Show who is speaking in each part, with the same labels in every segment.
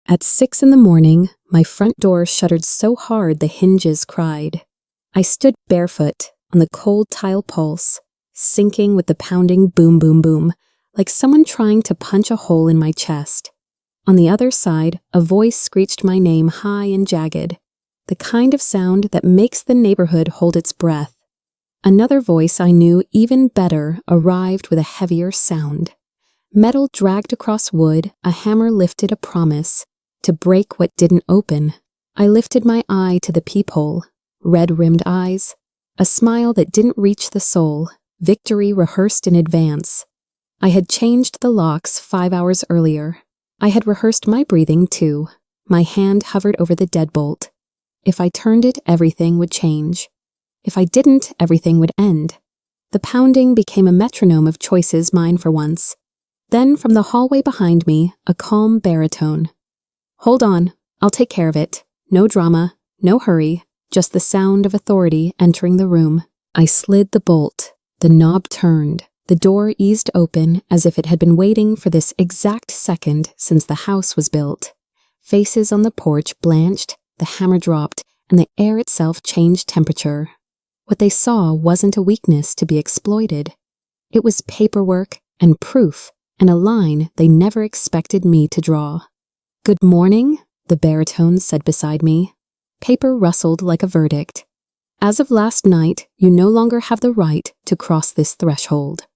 Speaker 1: At 6 in the morning, my front door shuttered so hard the hinges cried. I stood barefoot on the cold tile pulse, sinking with the pounding boom boom boom, like someone trying to punch a hole in my chest. On the other side, a voice screeched my name high and jagged, the kind of sound that makes the neighborhood hold its breath. Another voice I knew even better arrived with a heavier sound. Metal dragged across wood, a hammer lifted a promise to break what didn't open. I lifted my eye to the peephole, red-rimmed eyes, a smile that didn't reach the soul, victory rehearsed in advance. I had changed the locks 5 hours earlier. I had rehearsed my breathing too. My hand hovered over the deadbolt. If I turned it, everything would change. If I didn't, everything would end. The pounding became a metronome of choices, mine for once. Then, from the hallway behind me, a calm baritone. "Hold on, I'll take care of it. No drama, no hurry, just the sound of authority entering the room." I slid the bolt. The knob turned. The door eased open as if it had been waiting for this exact second since the house was built. Faces on the porch blanched, the hammer dropped, and the air itself changed temperature. What they saw wasn't a weakness to be exploited. It was paperwork and proof, and a line they never expected me to draw. "Good morning," the baritone said beside me. Paper rustled like a verdict. "As of last night, you no longer have the right to cross this threshold."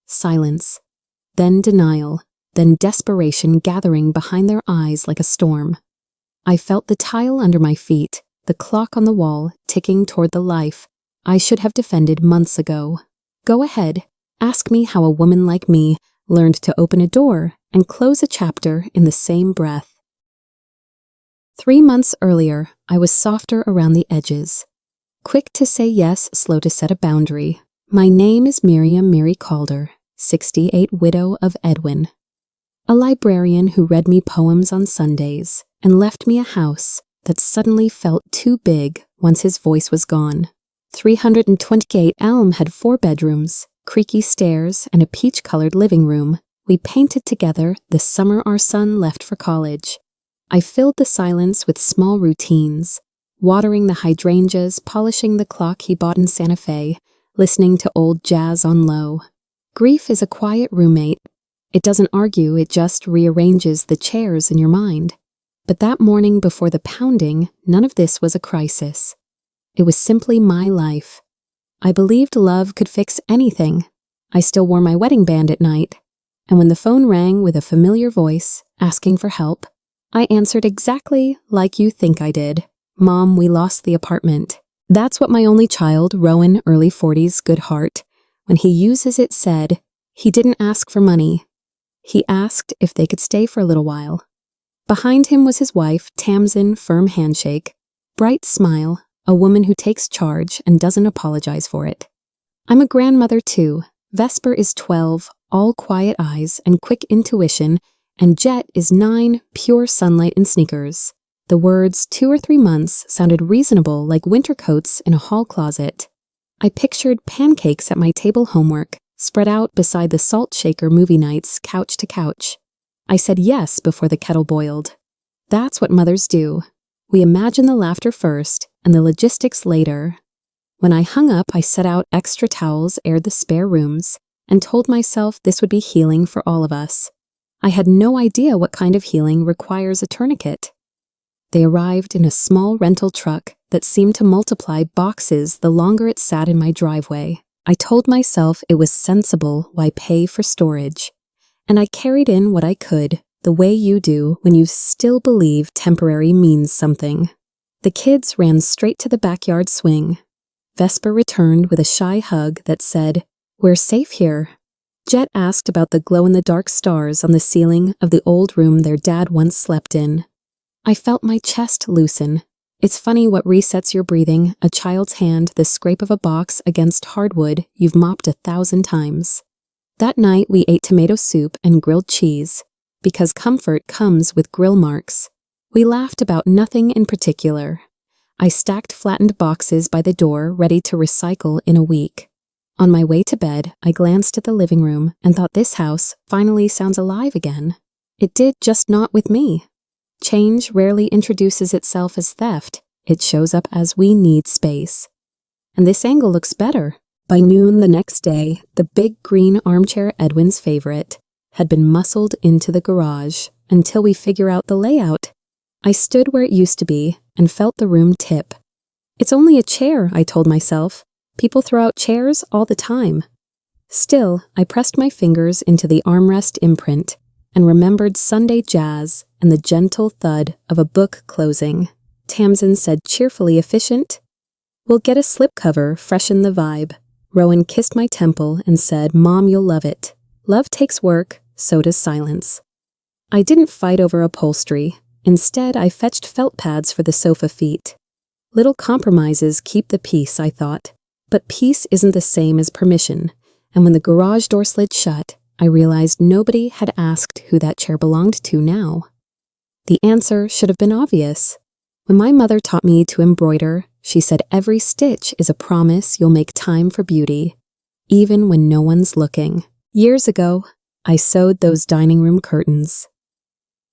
Speaker 1: Silence. Then denial. Then desperation gathering behind their eyes like a storm. I felt the tile under my feet, the clock on the wall ticking toward the life I should have defended months ago. Go ahead, ask me how a woman like me learned to open a door and close a chapter in the same breath. 3 months earlier, I was softer around the edges. Quick to say yes, slow to set a boundary. My name is Miriam Mary Calder, 68, widow of Edwin. A librarian who read me poems on Sundays and left me a house that suddenly felt too big once his voice was gone. 328 Elm had 4 bedrooms, creaky stairs, and a peach-colored living room. We painted together the summer our son left for college. I filled the silence with small routines, watering the hydrangeas, polishing the clock he bought in Santa Fe, listening to old jazz on low. Grief is a quiet roommate. It doesn't argue, it just rearranges the chairs in your mind. But that morning before the pounding, none of this was a crisis. It was simply my life. I believed love could fix anything. I still wore my wedding band at night. And when the phone rang with a familiar voice, asking for help, I answered exactly like you think I did. "Mom, we lost the apartment." That's what my only child, Rowan, early 40s, good heart, when he uses it said. He didn't ask for money. He asked if they could stay for a little while. Behind him was his wife, Tamsin, firm handshake, bright smile, a woman who takes charge and doesn't apologize for it. I'm a grandmother too. Vesper is 12, all quiet eyes and quick intuition, and Jet is 9, pure sunlight and sneakers. The words 2 or 3 months sounded reasonable, like winter coats in a hall closet. I pictured pancakes at my table homework, spread out beside the salt shaker movie nights, couch to couch. I said yes before the kettle boiled. That's what mothers do. We imagine the laughter first and the logistics later. When I hung up, I set out extra towels, aired the spare rooms, and told myself this would be healing for all of us. I had no idea what kind of healing requires a tourniquet. They arrived in a small rental truck that seemed to multiply boxes the longer it sat in my driveway. I told myself it was sensible, why pay for storage? And I carried in what I could, the way you do when you still believe temporary means something. The kids ran straight to the backyard swing. Vesper returned with a shy hug that said, "We're safe here." Jet asked about the glow-in-the-dark stars on the ceiling of the old room their dad once slept in. I felt my chest loosen. It's funny what resets your breathing, a child's hand, the scrape of a box against hardwood you've mopped 1,000 times. That night we ate tomato soup and grilled cheese, because comfort comes with grill marks. We laughed about nothing in particular. I stacked flattened boxes by the door, ready to recycle in a week. On my way to bed, I glanced at the living room and thought this house finally sounds alive again. It did, just not with me. Change rarely introduces itself as theft. It shows up as we need space. And this angle looks better. By noon the next day, the big green armchair, Edwin's favorite, had been muscled into the garage until we figure out the layout. I stood where it used to be and felt the room tip. It's only a chair, I told myself. People throw out chairs all the time. Still, I pressed my fingers into the armrest imprint and remembered Sunday jazz and the gentle thud of a book closing. Tamsin said cheerfully efficient. We'll get a slipcover, freshen the vibe. Rowan kissed my temple and said, Mom, you'll love it. Love takes work, so does silence. I didn't fight over upholstery. Instead, I fetched felt pads for the sofa feet. Little compromises keep the peace, I thought. But peace isn't the same as permission, and when the garage door slid shut, I realized nobody had asked who that chair belonged to now. The answer should have been obvious. When my mother taught me to embroider, she said every stitch is a promise you'll make time for beauty, even when no one's looking. Years ago, I sewed those dining room curtains.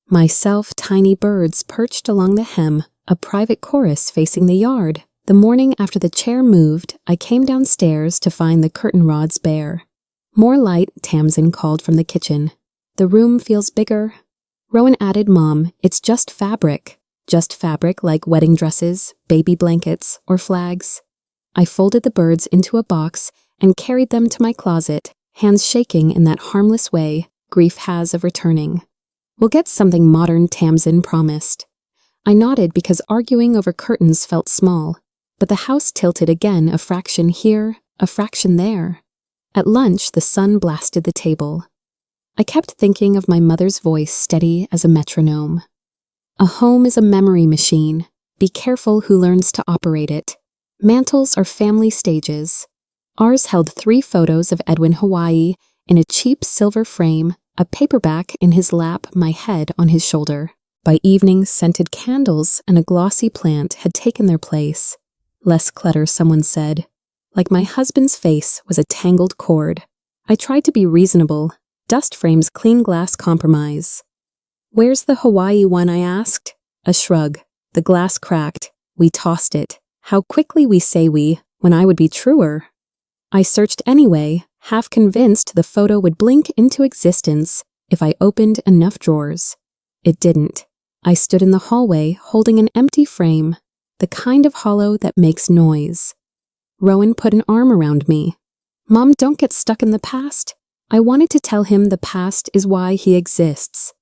Speaker 1: Myself, tiny birds perched along the hem, a private chorus facing the yard. The morning after the chair moved, I came downstairs to find the curtain rods bare. More light, Tamsin called from the kitchen. The room feels bigger. Rowan added, Mom, it's just fabric. Just fabric like wedding dresses, baby blankets, or flags. I folded the birds into a box and carried them to my closet, hands shaking in that harmless way grief has of returning. We'll get something modern, Tamsin promised. I nodded because arguing over curtains felt small, but the house tilted again, a fraction here, a fraction there. At lunch, the sun blasted the table. I kept thinking of my mother's voice, steady as a metronome. A home is a memory machine. Be careful who learns to operate it. Mantles are family stages. Ours held 3 photos of Edwin Hawaii in a cheap silver frame, a paperback in his lap, my head on his shoulder. By evening, scented candles and a glossy plant had taken their place. Less clutter, someone said. Like my husband's face was a tangled cord. I tried to be reasonable. Dust frames, clean glass compromise. Where's the Hawaii one, I asked. A shrug. The glass cracked. We tossed it. How quickly we say we, when I would be truer. I searched anyway, half convinced the photo would blink into existence if I opened enough drawers. It didn't. I stood in the hallway holding an empty frame, the kind of hollow that makes noise. Rowan put an arm around me. Mom, don't get stuck in the past. I wanted to tell him the past is why he exists.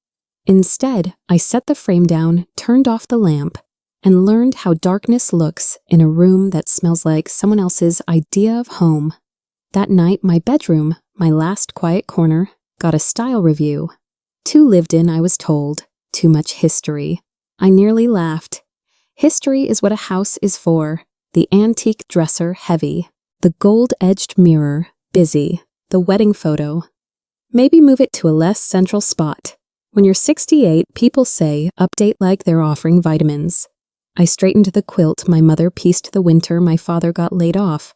Speaker 1: Instead, I set the frame down, turned off the lamp, and learned how darkness looks in a room that smells like someone else's idea of home. That night, my bedroom, my last quiet corner, got a style review. Too lived in, I was told. Too much history. I nearly laughed. History is what a house is for. The antique dresser, heavy. The gold-edged mirror, busy. The wedding photo. Maybe move it to a less central spot. When you're 68, people say, update like they're offering vitamins. I straightened the quilt my mother pieced the winter my father got laid off.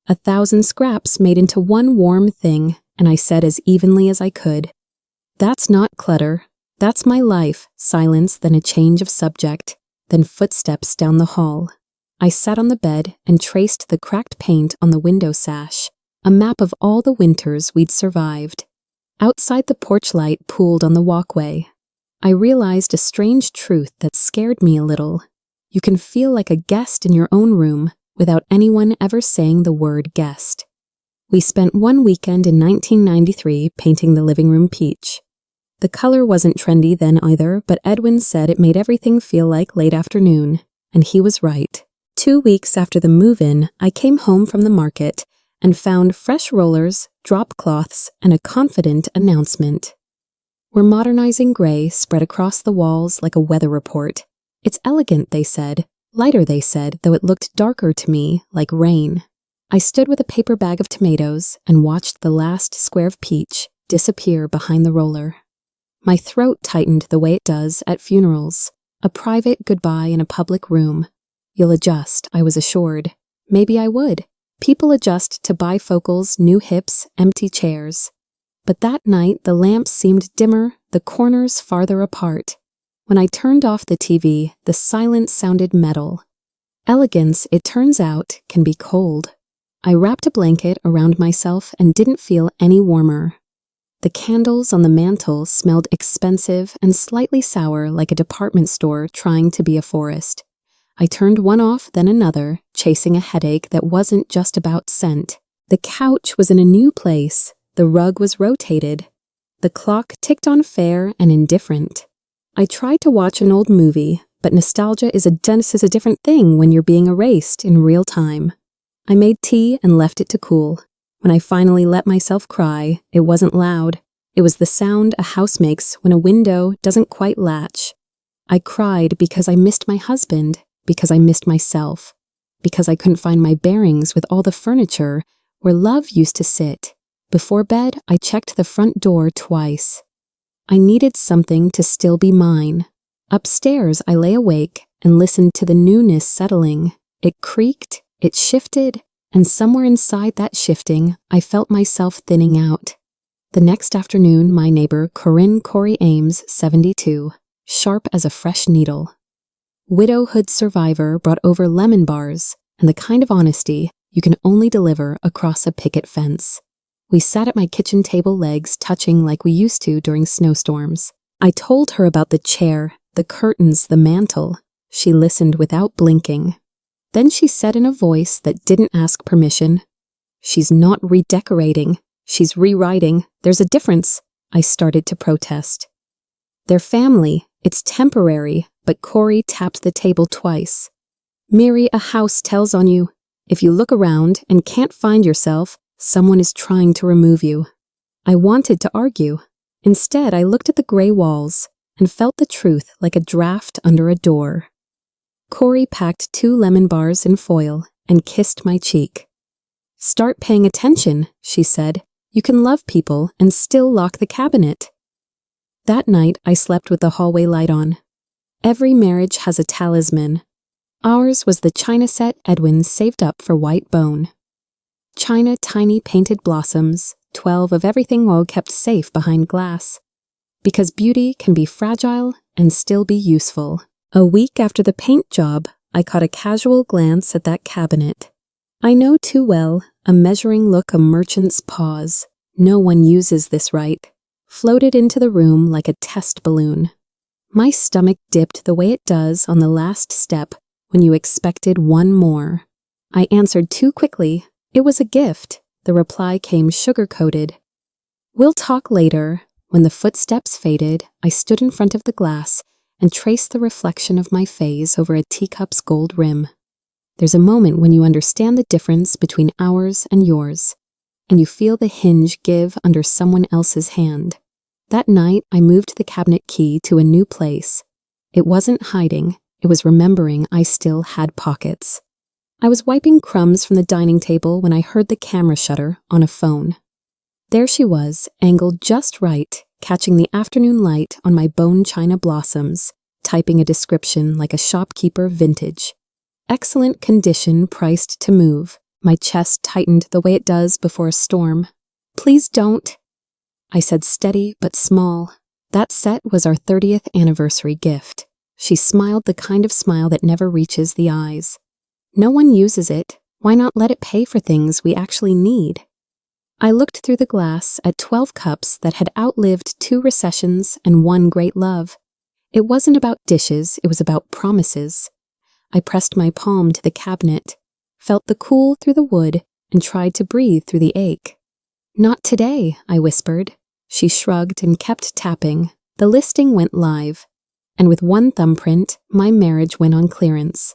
Speaker 1: 1,000 scraps made into one warm thing, and I said as evenly as I could, that's not clutter. That's my life. Silence, then a change of subject, then footsteps down the hall. I sat on the bed and traced the cracked paint on the window sash, a map of all the winters we'd survived. Outside, the porch light pooled on the walkway. I realized a strange truth that scared me a little. You can feel like a guest in your own room without anyone ever saying the word guest. We spent one weekend in 1993 painting the living room peach. The color wasn't trendy then either, but Edwin said it made everything feel like late afternoon, and he was right. 2 weeks after the move-in, I came home from the market and found fresh rollers, drop cloths, and a confident announcement. We're modernizing gray spread across the walls like a weather report. It's elegant, they said. Lighter, they said, though it looked darker to me, like rain. I stood with a paper bag of tomatoes and watched the last square of peach disappear behind the roller. My throat tightened the way it does at funerals, a private goodbye in a public room. You'll adjust, I was assured. Maybe I would. People adjust to bifocals, new hips, empty chairs. But that night, the lamps seemed dimmer, the corners farther apart. When I turned off the TV, the silence sounded metal. Elegance, it turns out, can be cold. I wrapped a blanket around myself and didn't feel any warmer. The candles on the mantel smelled expensive and slightly sour, like a department store trying to be a forest. I turned one off, then another, chasing a headache that wasn't just about scent. The couch was in a new place. The rug was rotated. The clock ticked on fair and indifferent. I tried to watch an old movie, but nostalgia is a different thing when you're being erased in real time. I made tea and left it to cool. When I finally let myself cry, it wasn't loud. It was the sound a house makes when a window doesn't quite latch. I cried because I missed my husband, because I missed myself, because I couldn't find my bearings with all the furniture where love used to sit. Before bed, I checked the front door twice. I needed something to still be mine. Upstairs, I lay awake and listened to the newness settling. It creaked, it shifted, and somewhere inside that shifting, I felt myself thinning out. The next afternoon, my neighbor, Corey Ames, 72, sharp as a fresh needle. Widowhood survivor, brought over lemon bars and the kind of honesty you can only deliver across a picket fence. We sat at my kitchen table, legs touching like we used to during snowstorms. I told her about the chair, the curtains, the mantel. She listened without blinking. Then she said in a voice that didn't ask permission, "She's not redecorating. She's rewriting. There's a difference." I started to protest. "They're family. It's temporary," but Corey tapped the table twice. "Miri, a house tells on you. If you look around and can't find yourself, someone is trying to remove you." I wanted to argue. Instead, I looked at the gray walls and felt the truth like a draft under a door. Corey packed 2 lemon bars in foil and kissed my cheek. "Start paying attention," she said. "You can love people and still lock the cabinet." That night, I slept with the hallway light on. Every marriage has a talisman. Ours was the china set Edwin saved up for white bone. China, tiny painted blossoms, 12 of everything well kept safe behind glass. Because beauty can be fragile and still be useful. A week after the paint job, I caught a casual glance at that cabinet. I know too well, a measuring look, a merchant's pause. No one uses this right. Floated into the room like a test balloon. My stomach dipped the way it does on the last step when you expected one more. I answered too quickly. It was a gift. The reply came sugar-coated. "We'll talk later." When the footsteps faded, I stood in front of the glass and traced the reflection of my face over a teacup's gold rim. There's a moment when you understand the difference between ours and yours, and you feel the hinge give under someone else's hand. That night, I moved the cabinet key to a new place. It wasn't hiding, it was remembering I still had pockets. I was wiping crumbs from the dining table when I heard the camera shutter on a phone. There she was, angled just right, catching the afternoon light on my bone china blossoms, typing a description like a shopkeeper vintage. Excellent condition, priced to move. My chest tightened the way it does before a storm. "Please don't," I said, steady but small. That set was our 30th anniversary gift. She smiled the kind of smile that never reaches the eyes. No one uses it. Why not let it pay for things we actually need? I looked through the glass at 12 cups that had outlived 2 recessions and 1 great love. It wasn't about dishes, it was about promises. I pressed my palm to the cabinet, felt the cool through the wood, and tried to breathe through the ache. "Not today," I whispered. She shrugged and kept tapping. The listing went live, and with 1 thumbprint, my marriage went on clearance.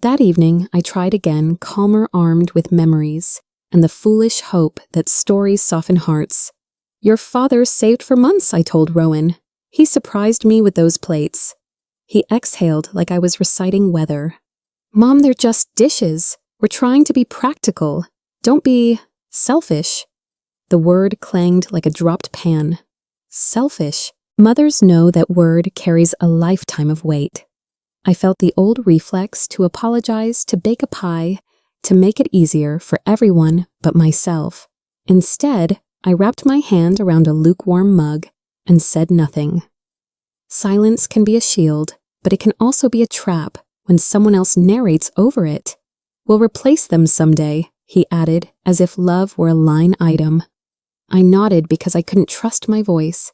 Speaker 1: That evening, I tried again, calmer, armed with memories, and the foolish hope that stories soften hearts. "Your father saved for months," I told Rowan. "He surprised me with those plates." He exhaled like I was reciting weather. "Mom, they're just dishes. We're trying to be practical. Don't be selfish." The word clanged like a dropped pan. Selfish. Mothers know that word carries a lifetime of weight. I felt the old reflex to apologize, to bake a pie, to make it easier for everyone but myself. Instead, I wrapped my hand around a lukewarm mug and said nothing. Silence can be a shield, but it can also be a trap when someone else narrates over it. We'll replace them someday, he added, as if love were a line item. I nodded because I couldn't trust my voice.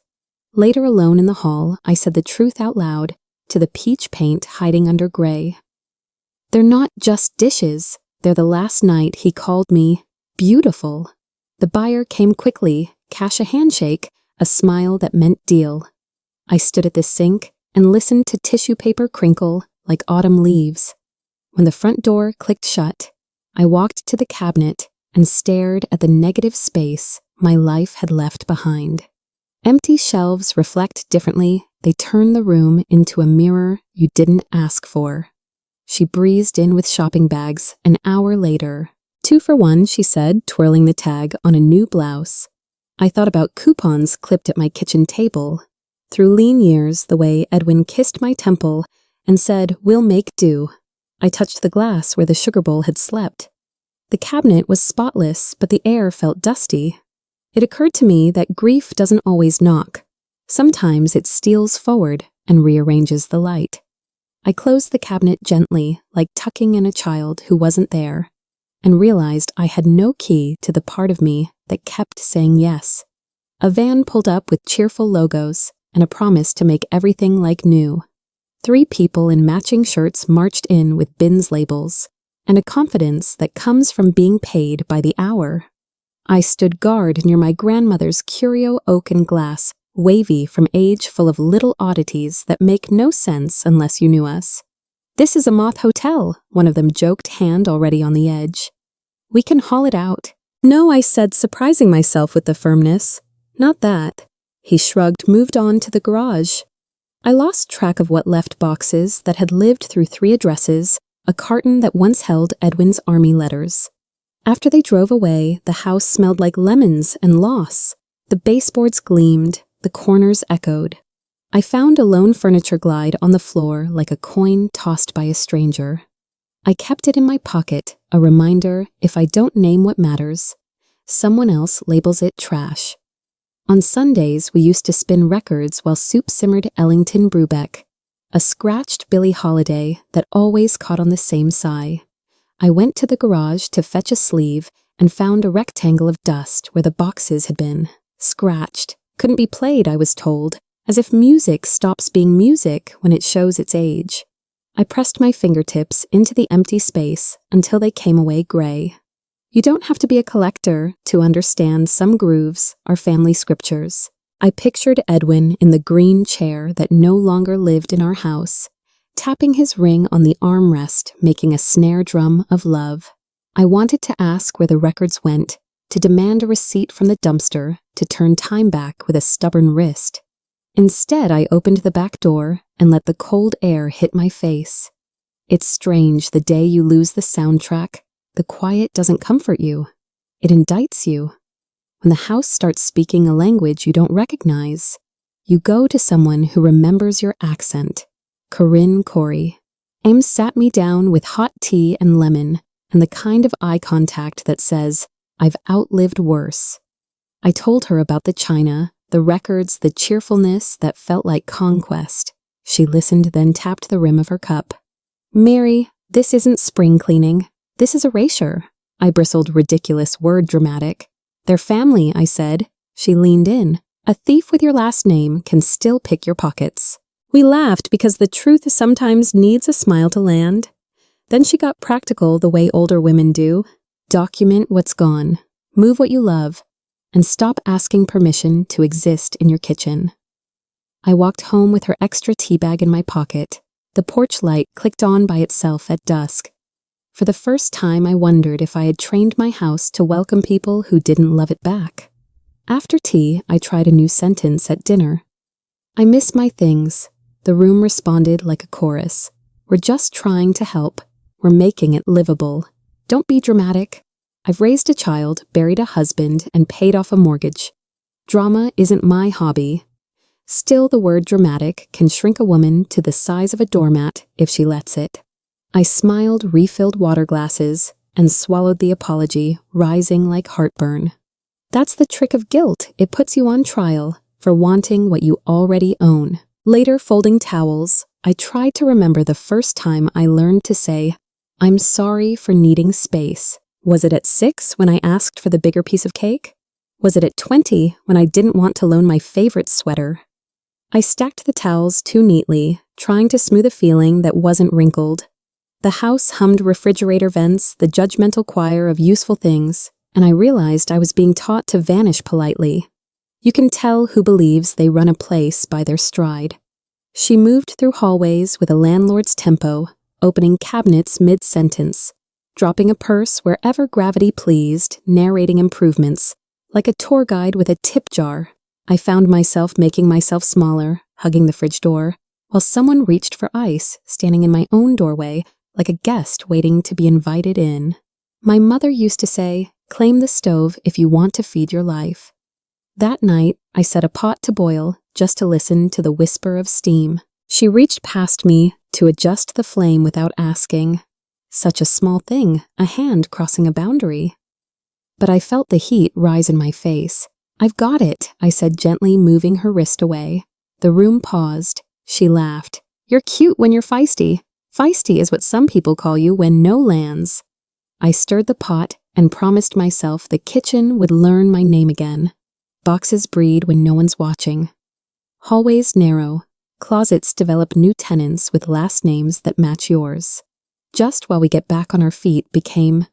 Speaker 1: Later alone in the hall, I said the truth out loud to the peach paint hiding under gray. They're not just dishes. They're the last night he called me beautiful. The buyer came quickly, cash a handshake, a smile that meant deal. I stood at the sink and listened to tissue paper crinkle like autumn leaves. When the front door clicked shut, I walked to the cabinet and stared at the negative space my life had left behind. Empty shelves reflect differently. They turn the room into a mirror you didn't ask for. She breezed in with shopping bags an hour later. 2 for 1, she said, twirling the tag on a new blouse. I thought about coupons clipped at my kitchen table. Through lean years, the way Edwin kissed my temple and said, "We'll make do." I touched the glass where the sugar bowl had slept. The cabinet was spotless, but the air felt dusty. It occurred to me that grief doesn't always knock. Sometimes it steals forward and rearranges the light. I closed the cabinet gently, like tucking in a child who wasn't there, and realized I had no key to the part of me that kept saying yes. A van pulled up with cheerful logos and a promise to make everything like new. 3 people in matching shirts marched in with bins labels, and a confidence that comes from being paid by the hour. I stood guard near my grandmother's curio oak and glass, wavy from age, full of little oddities that make no sense unless you knew us. "This is a moth hotel," one of them joked, hand already on the edge. "We can haul it out." "No," I said, surprising myself with the firmness. "Not that." He shrugged, moved on to the garage. I lost track of what left boxes that had lived through 3 addresses, a carton that once held Edwin's army letters. After they drove away, the house smelled like lemons and loss. The baseboards gleamed, the corners echoed. I found a lone furniture glide on the floor like a coin tossed by a stranger. I kept it in my pocket, a reminder, if I don't name what matters, someone else labels it trash. On Sundays, we used to spin records while soup simmered Ellington Brubeck, a scratched Billie Holiday that always caught on the same sigh. I went to the garage to fetch a sleeve and found a rectangle of dust where the boxes had been. Scratched. Couldn't be played, I was told, as if music stops being music when it shows its age. I pressed my fingertips into the empty space until they came away gray. You don't have to be a collector to understand some grooves are family scriptures. I pictured Edwin in the green chair that no longer lived in our house, tapping his ring on the armrest, making a snare drum of love. I wanted to ask where the records went, to demand a receipt from the dumpster, to turn time back with a stubborn wrist. Instead, I opened the back door and let the cold air hit my face. It's strange, the day you lose the soundtrack, the quiet doesn't comfort you. It indicts you. When the house starts speaking a language you don't recognize, you go to someone who remembers your accent. Corinne Corey. Ames sat me down with hot tea and lemon, and the kind of eye contact that says, "I've outlived worse." I told her about the china, the records, the cheerfulness that felt like conquest. She listened, then tapped the rim of her cup. "Mary, this isn't spring cleaning. This is erasure." I bristled, ridiculous word, dramatic. "They're family," I said. She leaned in. "A thief with your last name can still pick your pockets." We laughed because the truth sometimes needs a smile to land. Then she got practical the way older women do. Document what's gone, move what you love, and stop asking permission to exist in your kitchen. I walked home with her extra tea bag in my pocket. The porch light clicked on by itself at dusk. For the first time, I wondered if I had trained my house to welcome people who didn't love it back. After tea, I tried a new sentence at dinner. "I miss my things." The room responded like a chorus. "We're just trying to help. We're making it livable. Don't be dramatic. I've raised a child, buried a husband, and paid off a mortgage. Drama isn't my hobby." Still, the word dramatic can shrink a woman to the size of a doormat if she lets it. I smiled, refilled water glasses, and swallowed the apology, rising like heartburn. That's the trick of guilt. It puts you on trial for wanting what you already own. Later, folding towels, I tried to remember the first time I learned to say, "I'm sorry for needing space." Was it at 6 when I asked for the bigger piece of cake? Was it at 20 when I didn't want to loan my favorite sweater? I stacked the towels too neatly, trying to smooth a feeling that wasn't wrinkled. The house hummed refrigerator vents, the judgmental choir of useful things, and I realized I was being taught to vanish politely. You can tell who believes they run a place by their stride. She moved through hallways with a landlord's tempo, opening cabinets mid-sentence, dropping a purse wherever gravity pleased, narrating improvements. Like a tour guide with a tip jar, I found myself making myself smaller, hugging the fridge door, while someone reached for ice, standing in my own doorway, like a guest waiting to be invited in. My mother used to say, "Claim the stove if you want to feed your life." That night, I set a pot to boil just to listen to the whisper of steam. She reached past me to adjust the flame without asking. Such a small thing, a hand crossing a boundary. But I felt the heat rise in my face. "I've got it," I said, gently moving her wrist away. The room paused. She laughed. "You're cute when you're feisty. Feisty is what some people call you when no lands." I stirred the pot and promised myself the kitchen would learn my name again. Boxes breed when no one's watching. Hallways narrow. Closets develop new tenants with last names that match yours. Just while we get back on our feet became,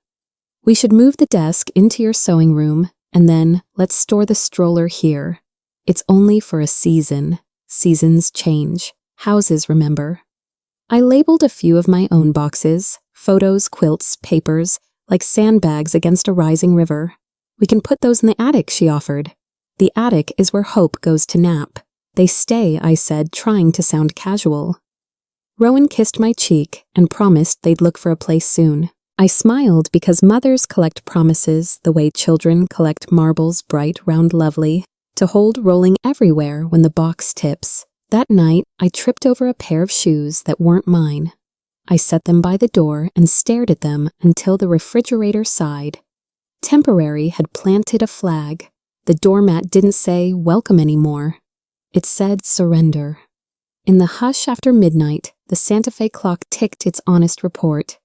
Speaker 1: "We should move the desk into your sewing room, and then let's store the stroller here. It's only for a season. Seasons change. Houses remember." I labeled a few of my own boxes, photos, quilts, papers, like sandbags against a rising river. "We can put those in the attic," she offered. "The attic is where hope goes to nap." "They stay," I said, trying to sound casual. Rowan kissed my cheek and promised they'd look for a place soon. I smiled because mothers collect promises the way children collect marbles bright, round, lovely, to hold rolling everywhere when the box tips. That night, I tripped over a pair of shoes that weren't mine. I set them by the door and stared at them until the refrigerator sighed. Temporary had planted a flag. The doormat didn't say welcome anymore. It said surrender. In the hush after midnight, the Santa Fe clock ticked its honest report.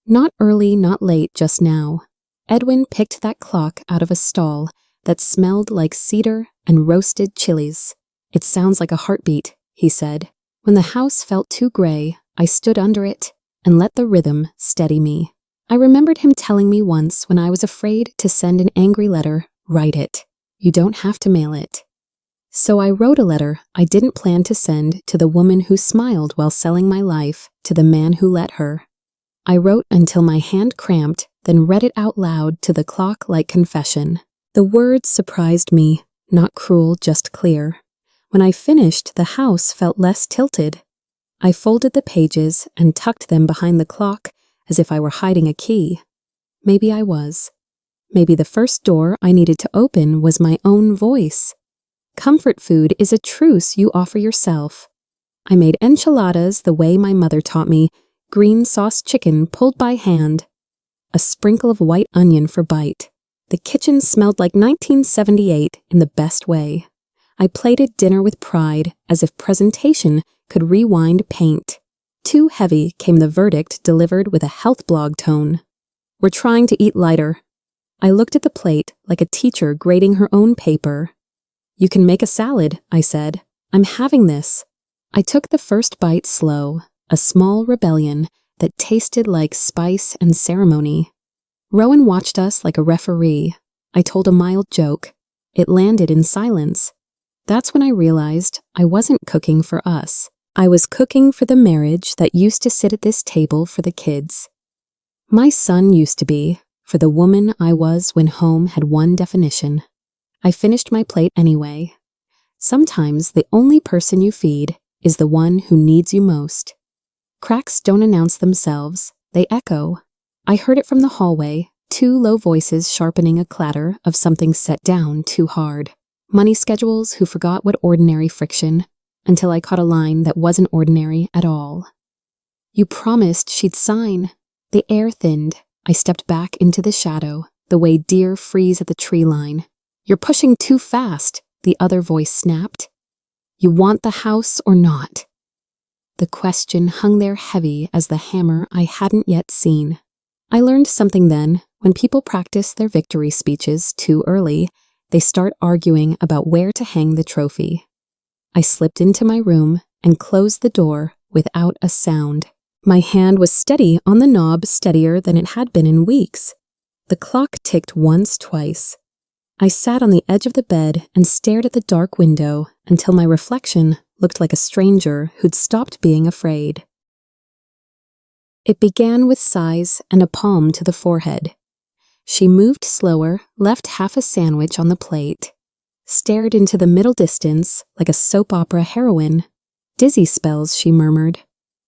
Speaker 1: Not early, not late, just now. Edwin picked that clock out of a stall that smelled like cedar and roasted chilies. "It sounds like a heartbeat," he said. When the house felt too gray, I stood under it and let the rhythm steady me. I remembered him telling me once when I was afraid to send an angry letter, "Write it. You don't have to mail it." So I wrote a letter I didn't plan to send to the woman who smiled while selling my life to the man who let her. I wrote until my hand cramped, then read it out loud to the clock like confession. The words surprised me, not cruel, just clear. When I finished, the house felt less tilted. I folded the pages and tucked them behind the clock as if I were hiding a key. Maybe I was. Maybe the first door I needed to open was my own voice. Comfort food is a truce you offer yourself. I made enchiladas the way my mother taught me, green sauce chicken pulled by hand, a sprinkle of white onion for bite. The kitchen smelled like 1978 in the best way. I plated dinner with pride, as if presentation could rewind paint. Too heavy came the verdict delivered with a health blog tone. "We're trying to eat lighter." I looked at the plate like a teacher grading her own paper. "You can make a salad," I said. "I'm having this." I took the first bite slow, a small rebellion that tasted like spice and ceremony. Rowan watched us like a referee. I told a mild joke. It landed in silence. That's when I realized I wasn't cooking for us. I was cooking for the marriage that used to sit at this table for the kids. My son used to be, for the woman I was when home had one definition. I finished my plate anyway. Sometimes the only person you feed is the one who needs you most. Cracks don't announce themselves, they echo. I heard it from the hallway, two low voices sharpening a clatter of something set down too hard. Money schedules who forgot what ordinary friction, until I caught a line that wasn't ordinary at all. "You promised she'd sign." The air thinned. I stepped back into the shadow, the way deer freeze at the tree line. "You're pushing too fast," the other voice snapped. You want the house or not?" The question hung there heavy as the hammer I hadn't yet seen. I learned something then. When people practice their victory speeches too early, they start arguing about where to hang the trophy. I slipped into my room and closed the door without a sound. My hand was steady on the knob, steadier than it had been in weeks. The clock ticked once, twice. I sat on the edge of the bed and stared at the dark window until my reflection looked like a stranger who'd stopped being afraid. It began with sighs and a palm to the forehead. She moved slower, left half a sandwich on the plate, stared into the middle distance like a soap opera heroine. "Dizzy spells," she murmured.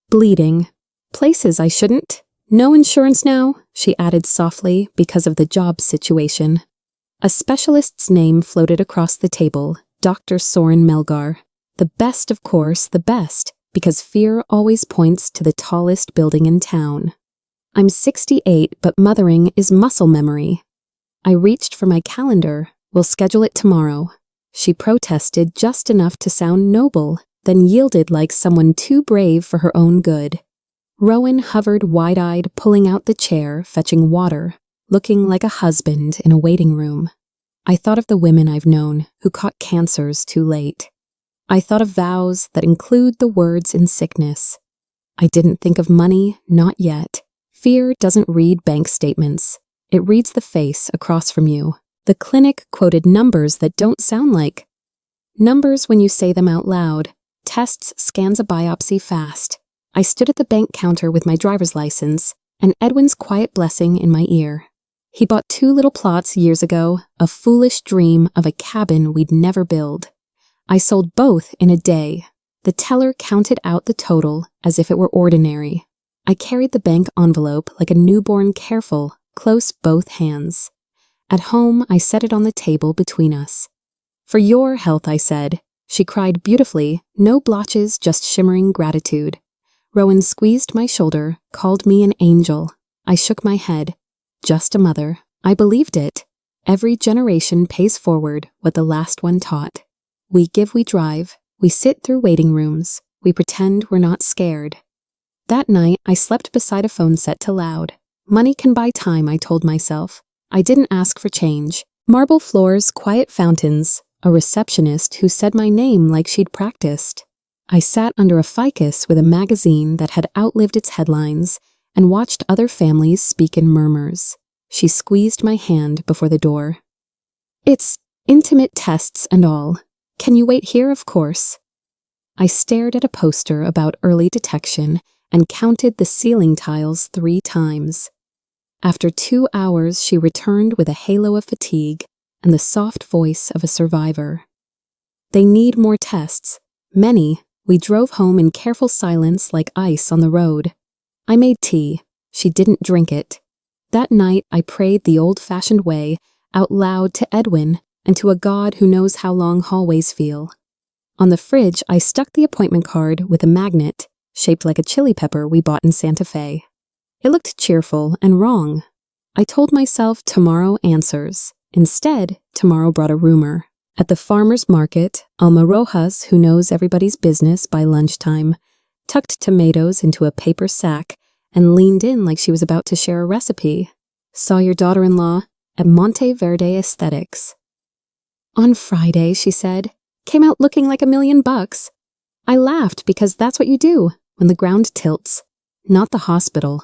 Speaker 1: "Bleeding. Places I shouldn't. No insurance now," she added softly because of the job situation. A specialist's name floated across the table, Dr. Soren Melgar. The best, of course, the best, because fear always points to the tallest building in town. I'm 68, but mothering is muscle memory. I reached for my calendar. "We'll schedule it tomorrow." She protested just enough to sound noble, then yielded like someone too brave for her own good. Rowan hovered wide-eyed, pulling out the chair, fetching water, looking like a husband in a waiting room. I thought of the women I've known who caught cancers too late. I thought of vows that include the words in sickness. I didn't think of money, not yet. Fear doesn't read bank statements. It reads the face across from you. The clinic quoted numbers that don't sound like numbers when you say them out loud. Tests, scans a biopsy fast. I stood at the bank counter with my driver's license and Edwin's quiet blessing in my ear. He bought 2 little plots years ago, a foolish dream of a cabin we'd never build. I sold both in a day. The teller counted out the total as if it were ordinary. I carried the bank envelope like a newborn, careful, close both hands. At home, I set it on the table between us. "For your health," I said. She cried beautifully, no blotches, just shimmering gratitude. Rowan squeezed my shoulder, called me an angel. I shook my head. Just a mother. I believed it. Every generation pays forward what the last one taught. We give, we drive. We sit through waiting rooms. We pretend we're not scared. That night, I slept beside a phone set to loud. Money can buy time, I told myself. I didn't ask for change. Marble floors, quiet fountains, a receptionist who said my name like she'd practiced. I sat under a ficus with a magazine that had outlived its headlines and watched other families speak in murmurs. She squeezed my hand before the door. "It's intimate tests and all. Can you wait here, of course?" I stared at a poster about early detection and counted the ceiling tiles 3 times. After 2 hours, she returned with a halo of fatigue and the soft voice of a survivor. "They need more tests. Many." We drove home in careful silence like ice on the road. I made tea. She didn't drink it. That night, I prayed the old-fashioned way, out loud to Edwin and to a God who knows how long hallways feel. On the fridge, I stuck the appointment card with a magnet, shaped like a chili pepper we bought in Santa Fe. It looked cheerful and wrong. I told myself tomorrow answers. Instead, tomorrow brought a rumor. At the farmer's market, Alma Rojas, who knows everybody's business by lunchtime, tucked tomatoes into a paper sack and leaned in like she was about to share a recipe. "Saw your daughter-in-law at Monte Verde Aesthetics." "On Friday," she said. "Came out looking like $1 million. I laughed because that's what you do when the ground tilts, not the hospital."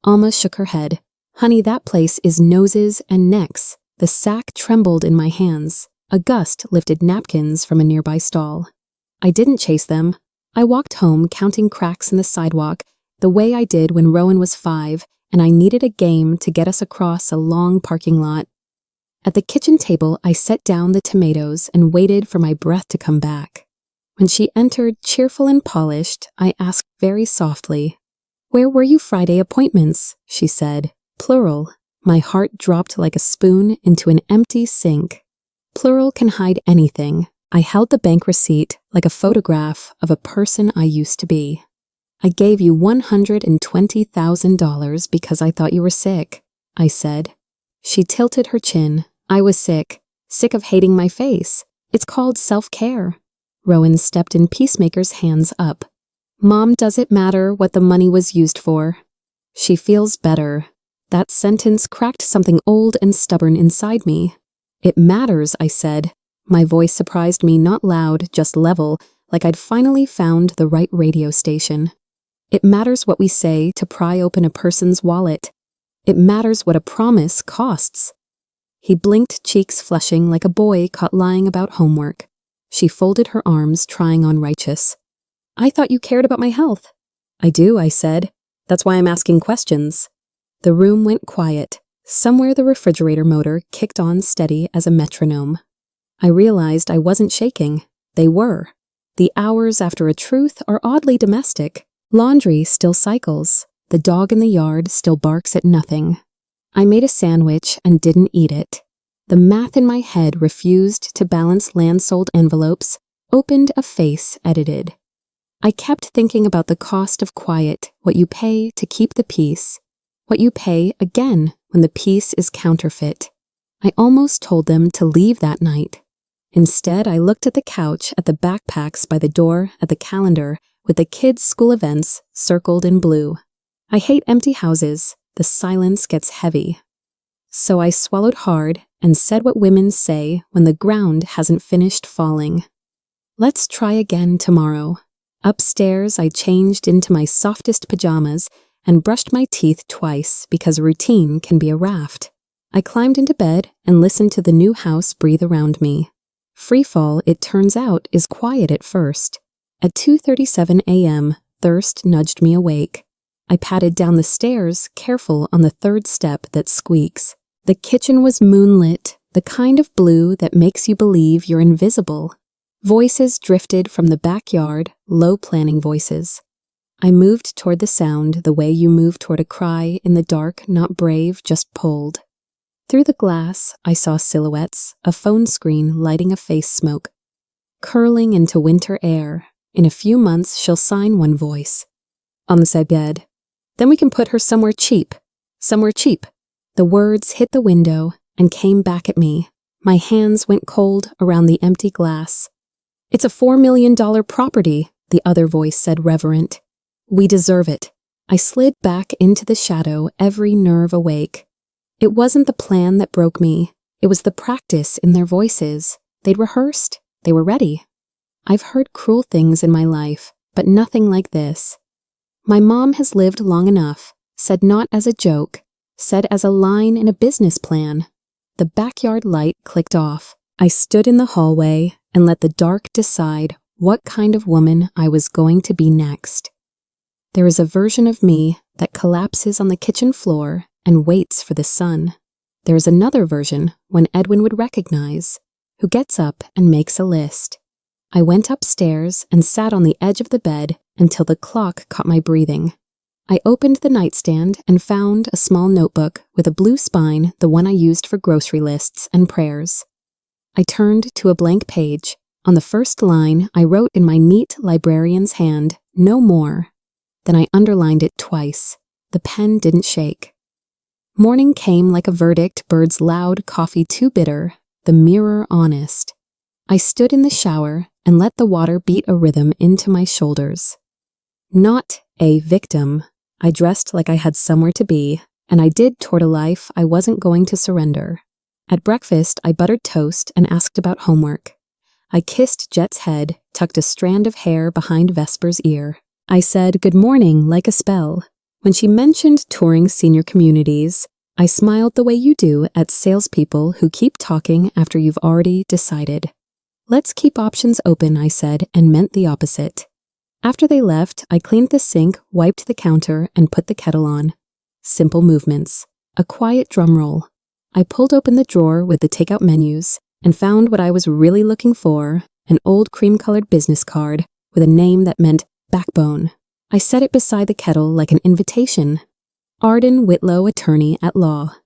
Speaker 1: Alma shook her head. "Honey, that place is noses and necks." The sack trembled in my hands. A gust lifted napkins from a nearby stall. I didn't chase them. I walked home counting cracks in the sidewalk the way I did when Rowan was 5 and I needed a game to get us across a long parking lot. At the kitchen table, I set down the tomatoes and waited for my breath to come back. When she entered, cheerful and polished, I asked very softly, "Where were you Friday appointments?" she said. Plural. My heart dropped like a spoon into an empty sink. Plural can hide anything. I held the bank receipt like a photograph of a person I used to be. "I gave you $120,000 because I thought you were sick," I said. She tilted her chin. "I was sick. Sick of hating my face. It's called self-care." Rowan stepped in Peacemaker's hands up. Mom, does it matter what the money was used for? She feels better. That sentence cracked something old and stubborn inside me. It matters, I said. My voice surprised me, not loud, just level, like I'd finally found the right radio station. It matters what we say to pry open a person's wallet. It matters what a promise costs. He blinked, cheeks flushing like a boy caught lying about homework. She folded her arms, trying on righteous. I thought you cared about my health. I do, I said. That's why I'm asking questions. The room went quiet. Somewhere the refrigerator motor kicked on steady as a metronome. I realized I wasn't shaking. They were. The hours after a truth are oddly domestic. Laundry still cycles. The dog in the yard still barks at nothing. I made a sandwich and didn't eat it. The math in my head refused to balance land-sold envelopes, opened a face edited. I kept thinking about the cost of quiet, what you pay to keep the peace, what you pay again when the peace is counterfeit. I almost told them to leave that night. Instead, I looked at the couch, at the backpacks by the door, at the calendar, with the kids' school events circled in blue. I hate empty houses. The silence gets heavy. So I swallowed hard and said what women say when the ground hasn't finished falling. Let's try again tomorrow. Upstairs, I changed into my softest pajamas and brushed my teeth twice because routine can be a raft. I climbed into bed and listened to the new house breathe around me. Freefall, it turns out, is quiet at first. At 2:37 a.m., thirst nudged me awake. I patted down the stairs, careful on the third step that squeaks. The kitchen was moonlit, the kind of blue that makes you believe you're invisible. Voices drifted from the backyard, low planning voices. I moved toward the sound the way you move toward a cry in the dark, not brave, just pulled. Through the glass, I saw silhouettes, a phone screen lighting a face smoke. Curling into winter air, in a few months she'll sign one voice. On the side bed. Then we can put her somewhere cheap. Somewhere cheap. The words hit the window and came back at me. My hands went cold around the empty glass. It's a $4 million property, the other voice said reverent. We deserve it. I slid back into the shadow, every nerve awake. It wasn't the plan that broke me. It was the practice in their voices. They'd rehearsed. They were ready. I've heard cruel things in my life, but nothing like this. My mom has lived long enough, said not as a joke, said as a line in a business plan. The backyard light clicked off. I stood in the hallway and let the dark decide what kind of woman I was going to be next. There is a version of me that collapses on the kitchen floor and waits for the sun. There is another version, one Edwin would recognize, who gets up and makes a list. I went upstairs and sat on the edge of the bed until the clock caught my breathing. I opened the nightstand and found a small notebook with a blue spine, the one I used for grocery lists and prayers. I turned to a blank page. On the first line, I wrote in my neat librarian's hand, "No more." Then I underlined it twice. The pen didn't shake. Morning came like a verdict, birds loud, coffee too bitter, the mirror honest. I stood in the shower and let the water beat a rhythm into my shoulders. Not a victim. I dressed like I had somewhere to be, and I did toward a life I wasn't going to surrender. At breakfast, I buttered toast and asked about homework. I kissed Jet's head, tucked a strand of hair behind Vesper's ear. I said good morning like a spell. When she mentioned touring senior communities, I smiled the way you do at salespeople who keep talking after you've already decided. Let's keep options open, I said, and meant the opposite. After they left, I cleaned the sink, wiped the counter, and put the kettle on. Simple movements. A quiet drum roll. I pulled open the drawer with the takeout menus and found what I was really looking for, an old cream-colored business card with a name that meant backbone. I set it beside the kettle like an invitation. Arden Whitlow, attorney at law.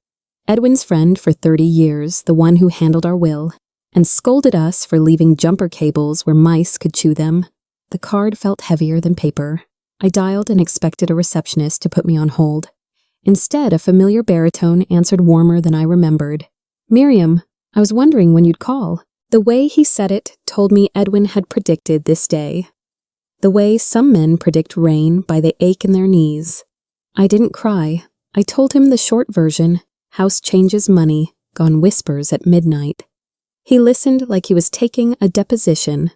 Speaker 1: Edwin's friend for 30 years, the one who handled our will, and scolded us for leaving jumper cables where mice could chew them. The card felt heavier than paper. I dialed and expected a receptionist to put me on hold. Instead, a familiar baritone answered warmer than I remembered. Miriam, I was wondering when you'd call. The way he said it told me Edwin had predicted this day. The way some men predict rain by the ache in their knees. I didn't cry. I told him the short version, house changes money, gone whispers at midnight. He listened like he was taking a deposition.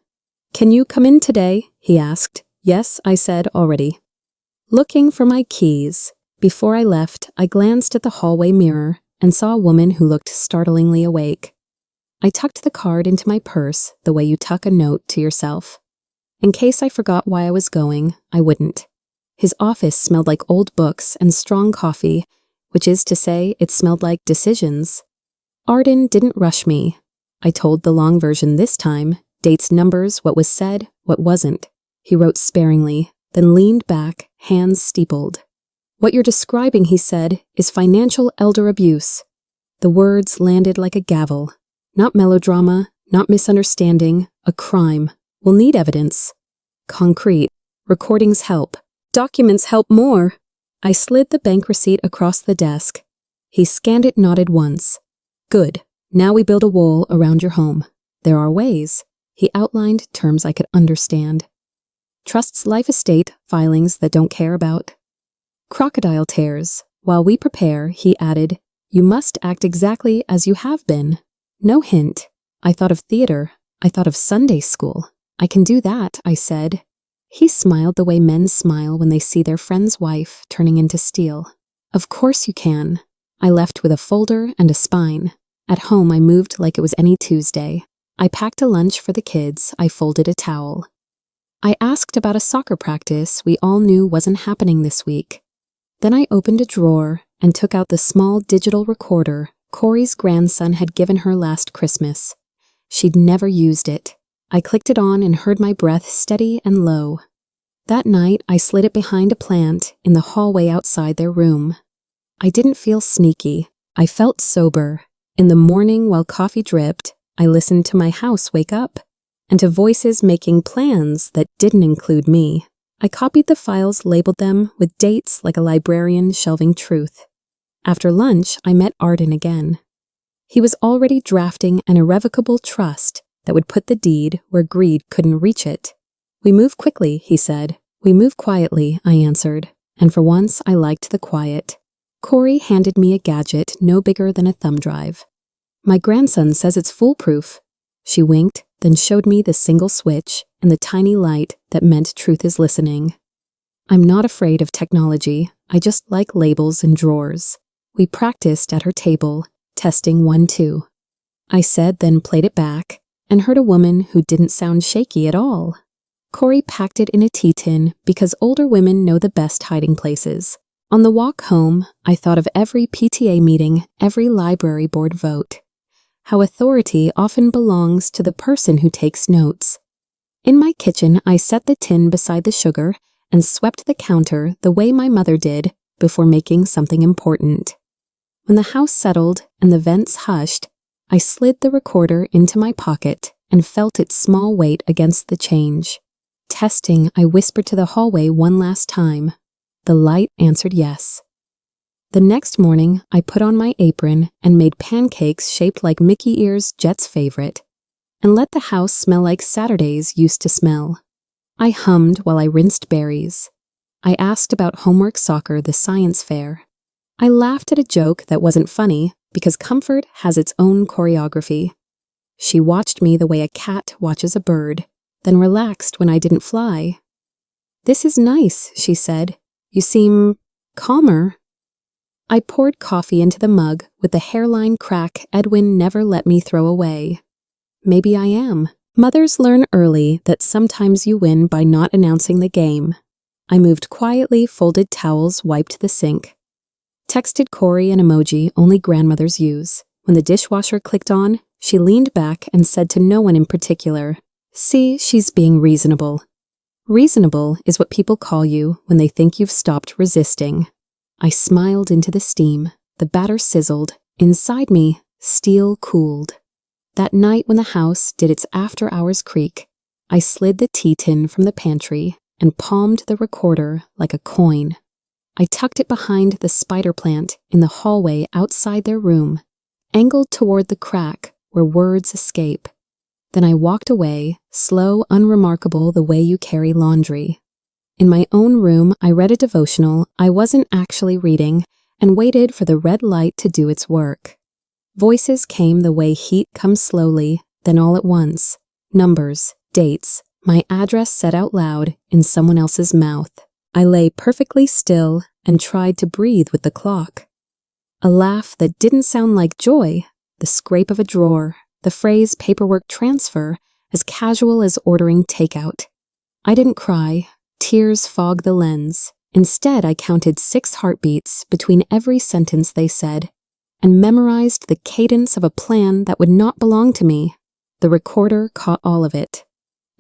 Speaker 1: "Can you come in today?" he asked. "Yes," I said already. Looking for my keys. Before I left, I glanced at the hallway mirror and saw a woman who looked startlingly awake. I tucked the card into my purse the way you tuck a note to yourself. In case I forgot why I was going, I wouldn't. His office smelled like old books and strong coffee, which is to say it smelled like decisions. Arden didn't rush me. I told the long version this time, dates, numbers, what was said, what wasn't. He wrote sparingly, then leaned back, hands steepled. "What you're describing," he said, "is financial elder abuse." The words landed like a gavel. Not melodrama, not misunderstanding, a crime. We'll need evidence. Concrete. Recordings help. Documents help more. I slid the bank receipt across the desk. He scanned it, nodded once. "Good. Now we build a wall around your home. There are ways." He outlined terms I could understand. Trust's life estate, filings that don't care about. Crocodile tears. While we prepare, he added, "You must act exactly as you have been." No hint. I thought of theater. I thought of Sunday school. "I can do that," I said. He smiled the way men smile when they see their friend's wife turning into steel. "Of course you can." I left with a folder and a spine. At home, I moved like it was any Tuesday. I packed a lunch for the kids. I folded a towel. I asked about a soccer practice we all knew wasn't happening this week. Then I opened a drawer and took out the small digital recorder Corey's grandson had given her last Christmas. She'd never used it. I clicked it on and heard my breath steady and low. That night, I slid it behind a plant in the hallway outside their room. I didn't feel sneaky. I felt sober. In the morning, while coffee dripped, I listened to my house wake up, and to voices making plans that didn't include me. I copied the files, labeled them with dates like a librarian shelving truth. After lunch, I met Arden again. He was already drafting an irrevocable trust that would put the deed where greed couldn't reach it. "We move quickly," he said. "We move quietly," I answered, and for once I liked the quiet. Corey handed me a gadget no bigger than a thumb drive. "My grandson says it's foolproof." She winked, then showed me the single switch and the tiny light that meant truth is listening. I'm not afraid of technology. I just like labels and drawers. We practiced at her table, testing 1, 2. I said, then played it back, and heard a woman who didn't sound shaky at all. Corey packed it in a tea tin because older women know the best hiding places. On the walk home, I thought of every PTA meeting, every library board vote. How authority often belongs to the person who takes notes. In my kitchen, I set the tin beside the sugar and swept the counter the way my mother did before making something important. When the house settled and the vents hushed, I slid the recorder into my pocket and felt its small weight against the change. Testing, I whispered to the hallway one last time. The light answered yes. The next morning, I put on my apron and made pancakes shaped like Mickey Ears, Jet's favorite, and let the house smell like Saturdays used to smell. I hummed while I rinsed berries. I asked about homework soccer, the science fair. I laughed at a joke that wasn't funny because comfort has its own choreography. She watched me the way a cat watches a bird, then relaxed when I didn't fly. "This is nice," she said. "You seem calmer." I poured coffee into the mug with the hairline crack Edwin never let me throw away. Maybe I am. Mothers learn early that sometimes you win by not announcing the game. I moved quietly, folded towels, wiped the sink. Texted Corey an emoji only grandmothers use. When the dishwasher clicked on, she leaned back and said to no one in particular, "See, she's being reasonable." Reasonable is what people call you when they think you've stopped resisting. I smiled into the steam. The batter sizzled. Inside me, steel cooled. That night when the house did its after-hours creak, I slid the tea tin from the pantry and palmed the recorder like a coin. I tucked it behind the spider plant in the hallway outside their room, angled toward the crack where words escape. Then I walked away, slow, unremarkable the way you carry laundry. In my own room, I read a devotional I wasn't actually reading and waited for the red light to do its work. Voices came the way heat comes slowly, then all at once. Numbers, dates, my address said out loud in someone else's mouth. I lay perfectly still and tried to breathe with the clock. A laugh that didn't sound like joy, the scrape of a drawer, the phrase paperwork transfer, as casual as ordering takeout. I didn't cry. Tears fogged the lens. Instead, I counted 6 heartbeats between every sentence they said and memorized the cadence of a plan that would not belong to me. The recorder caught all of it.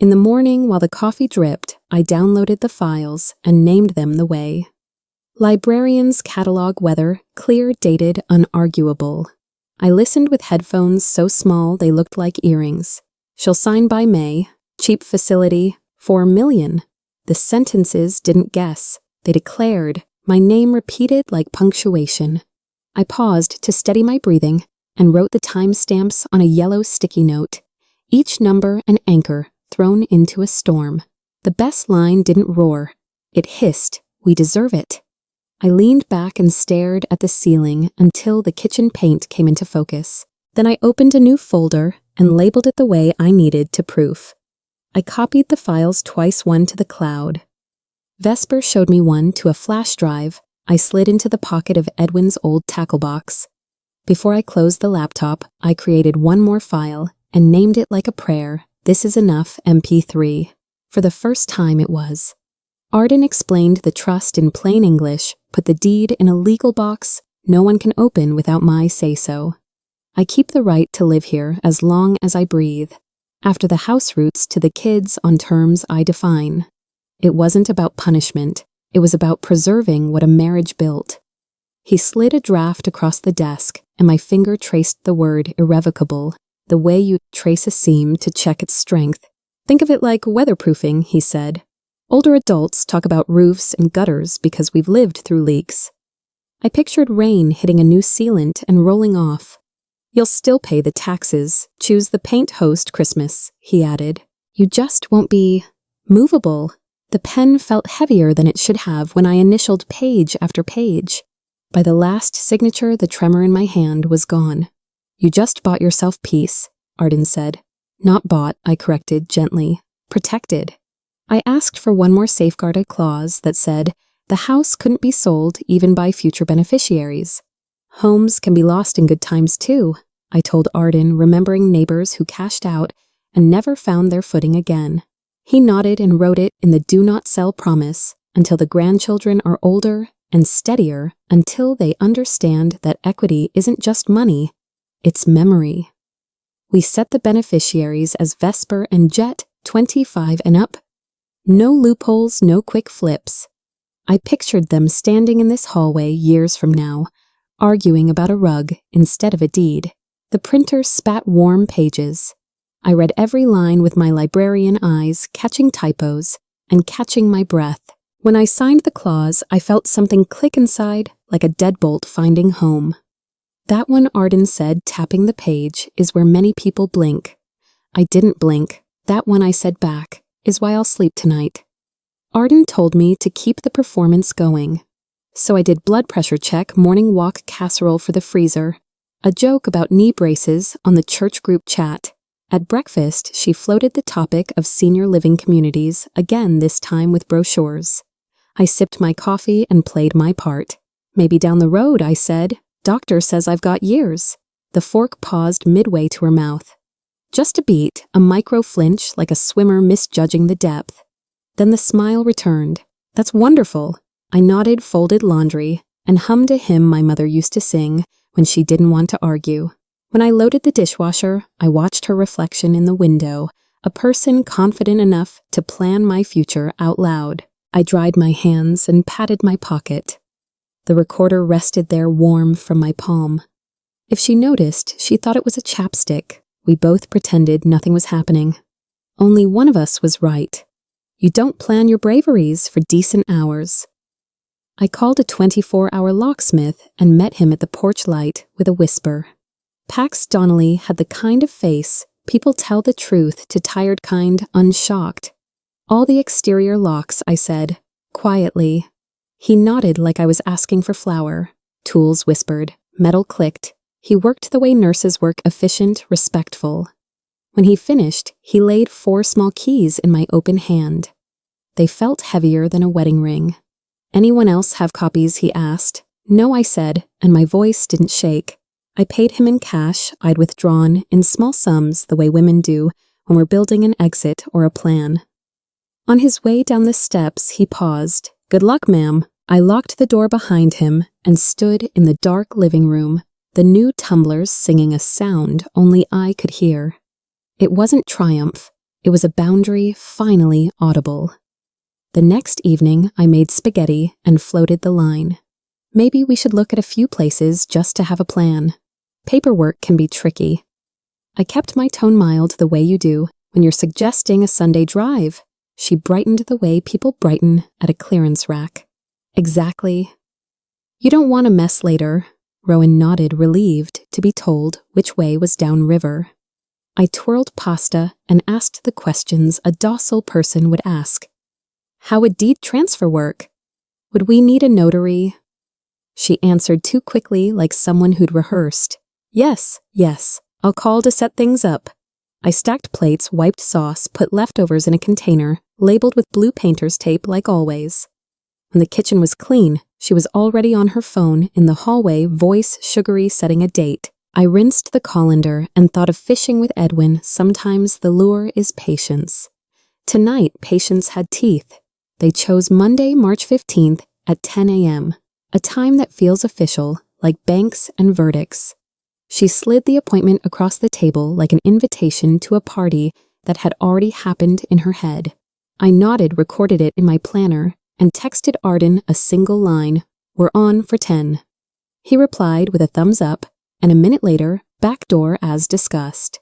Speaker 1: In the morning, while the coffee dripped, I downloaded the files and named them the way. Librarians catalog weather, clear, dated, unarguable. I listened with headphones so small they looked like earrings. She'll sign by May. Cheap facility, $4 million. The sentences didn't guess. They declared, my name repeated like punctuation. I paused to steady my breathing and wrote the timestamps on a yellow sticky note. Each number an anchor thrown into a storm. The best line didn't roar. It hissed, we deserve it. I leaned back and stared at the ceiling until the kitchen paint came into focus. Then I opened a new folder and labeled it the way I needed to proof. I copied the files twice, one to the cloud. Vesper showed me one to a flash drive I slid into the pocket of Edwin's old tackle box. Before I closed the laptop, I created one more file and named it like a prayer, This Is Enough MP3. For the first time it was. Arden explained the trust in plain English, put the deed in a legal box no one can open without my say-so. I keep the right to live here as long as I breathe. After the house roots to the kids on terms I define. It wasn't about punishment. It was about preserving what a marriage built. He slid a draft across the desk, and my finger traced the word irrevocable, the way you trace a seam to check its strength. Think of it like weatherproofing, he said. Older adults talk about roofs and gutters because we've lived through leaks. I pictured rain hitting a new sealant and rolling off. You'll still pay the taxes. Choose the paint host Christmas, he added. You just won't be movable. The pen felt heavier than it should have when I initialed page after page. By the last signature, the tremor in my hand was gone. You just bought yourself peace, Arden said. Not bought, I corrected gently. Protected. I asked for one more safeguarded clause that said the house couldn't be sold even by future beneficiaries. Homes can be lost in good times too, I told Arden, remembering neighbors who cashed out and never found their footing again. He nodded and wrote it in the do not sell promise until the grandchildren are older and steadier, until they understand that equity isn't just money, it's memory. We set the beneficiaries as Vesper and Jet, 25 and up. No loopholes, no quick flips. I pictured them standing in this hallway years from now, arguing about a rug instead of a deed. The printer spat warm pages. I read every line with my librarian eyes, catching typos and catching my breath. When I signed the clause, I felt something click inside, like a deadbolt finding home. That one, Arden said, tapping the page, is where many people blink. I didn't blink. That one, I said back, is why I'll sleep tonight. Arden told me to keep the performance going. So I did blood pressure check, morning walk casserole for the freezer, a joke about knee braces on the church group chat. At breakfast, she floated the topic of senior living communities, again this time with brochures. I sipped my coffee and played my part. Maybe down the road, I said. Doctor says I've got years. The fork paused midway to her mouth. Just a beat, a micro flinch like a swimmer misjudging the depth. Then the smile returned. That's wonderful. I nodded, folded laundry, and hummed a hymn my mother used to sing when she didn't want to argue. When I loaded the dishwasher, I watched her reflection in the window, a person confident enough to plan my future out loud. I dried my hands and patted my pocket. The recorder rested there warm from my palm. If she noticed, she thought it was a chapstick. We both pretended nothing was happening. Only one of us was right. You don't plan your braveries for decent hours. I called a 24-hour locksmith and met him at the porch light with a whisper. Pax Donnelly had the kind of face People tell the truth to tired kind unshocked. All the exterior locks, I said, quietly. He nodded like I was asking for flour. Tools whispered, metal clicked. He worked the way nurses work, efficient, respectful. When he finished, he laid 4 small keys in my open hand. They felt heavier than a wedding ring. Anyone else have copies, he asked. No, I said, and my voice didn't shake. I paid him in cash I'd withdrawn in small sums the way women do when we're building an exit or a plan. On his way down the steps, he paused. Good luck, ma'am. I locked the door behind him and stood in the dark living room, the new tumblers singing a sound only I could hear. It wasn't triumph. It was a boundary finally audible. The next evening, I made spaghetti and floated the line. Maybe we should look at a few places just to have a plan. Paperwork can be tricky. I kept my tone mild the way you do when you're suggesting a Sunday drive. She brightened the way people brighten at a clearance rack. Exactly. You don't want a mess later. Rowan nodded, relieved to be told which way was downriver. I twirled pasta and asked the questions a docile person would ask. How would deed transfer work? Would we need a notary? She answered too quickly, like someone who'd rehearsed. Yes, I'll call to set things up. I stacked plates, wiped sauce, put leftovers in a container, labeled with blue painter's tape like always. When the kitchen was clean, she was already on her phone in the hallway, voice sugary setting a date. I rinsed the colander and thought of fishing with Edwin. Sometimes the lure is patience. Tonight, patience had teeth. They chose Monday, March 15th at 10 a.m., a time that feels official, like banks and verdicts. She slid the appointment across the table like an invitation to a party that had already happened in her head. I nodded, recorded it in my planner, and texted Arden a single line, "We're on for 10. He replied with a thumbs up, and a minute later, back door as discussed.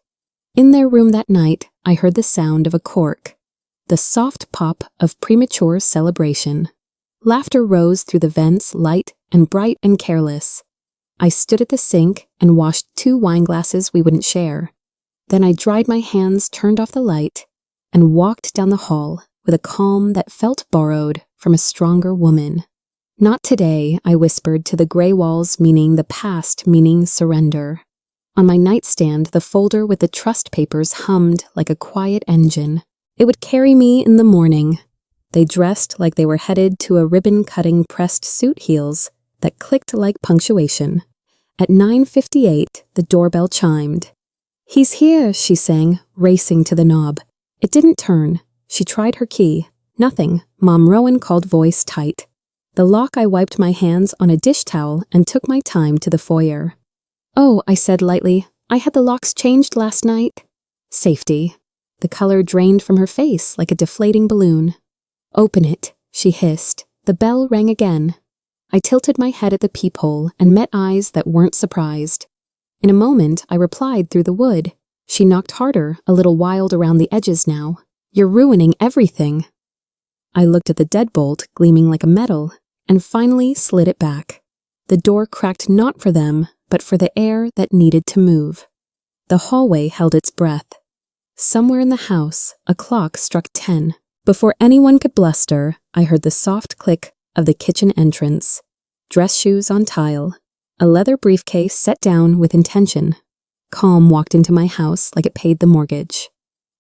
Speaker 1: In their room that night, I heard the sound of a cork, the soft pop of premature celebration. Laughter rose through the vents, light and bright and careless. I stood at the sink and washed 2 wine glasses we wouldn't share. Then I dried my hands, turned off the light, and walked down the hall with a calm that felt borrowed from a stronger woman. Not today, I whispered to the gray walls, meaning the past, meaning surrender. On my nightstand, the folder with the trust papers hummed like a quiet engine. It would carry me in the morning. They dressed like they were headed to a ribbon-cutting pressed suit heels that clicked like punctuation. At 9:58, the doorbell chimed. He's here, she sang, racing to the knob. It didn't turn. She tried her key. Nothing. Mom Rowan called, voice tight. The lock. I wiped my hands on a dish towel and took my time to the foyer. Oh, I said lightly, I had the locks changed last night. Safety. The color drained from her face like a deflating balloon. Open it, she hissed. The bell rang again. I tilted my head at the peephole and met eyes that weren't surprised. In a moment, I replied through the wood. She knocked harder, a little wild around the edges now. You're ruining everything. I looked at the deadbolt, gleaming like a metal, and finally slid it back. The door cracked not for them, but for the air that needed to move. The hallway held its breath. Somewhere in the house, a clock struck 10. Before anyone could bluster, I heard the soft click of the kitchen entrance. Dress shoes on tile. A leather briefcase set down with intention. Calm walked into my house like it paid the mortgage.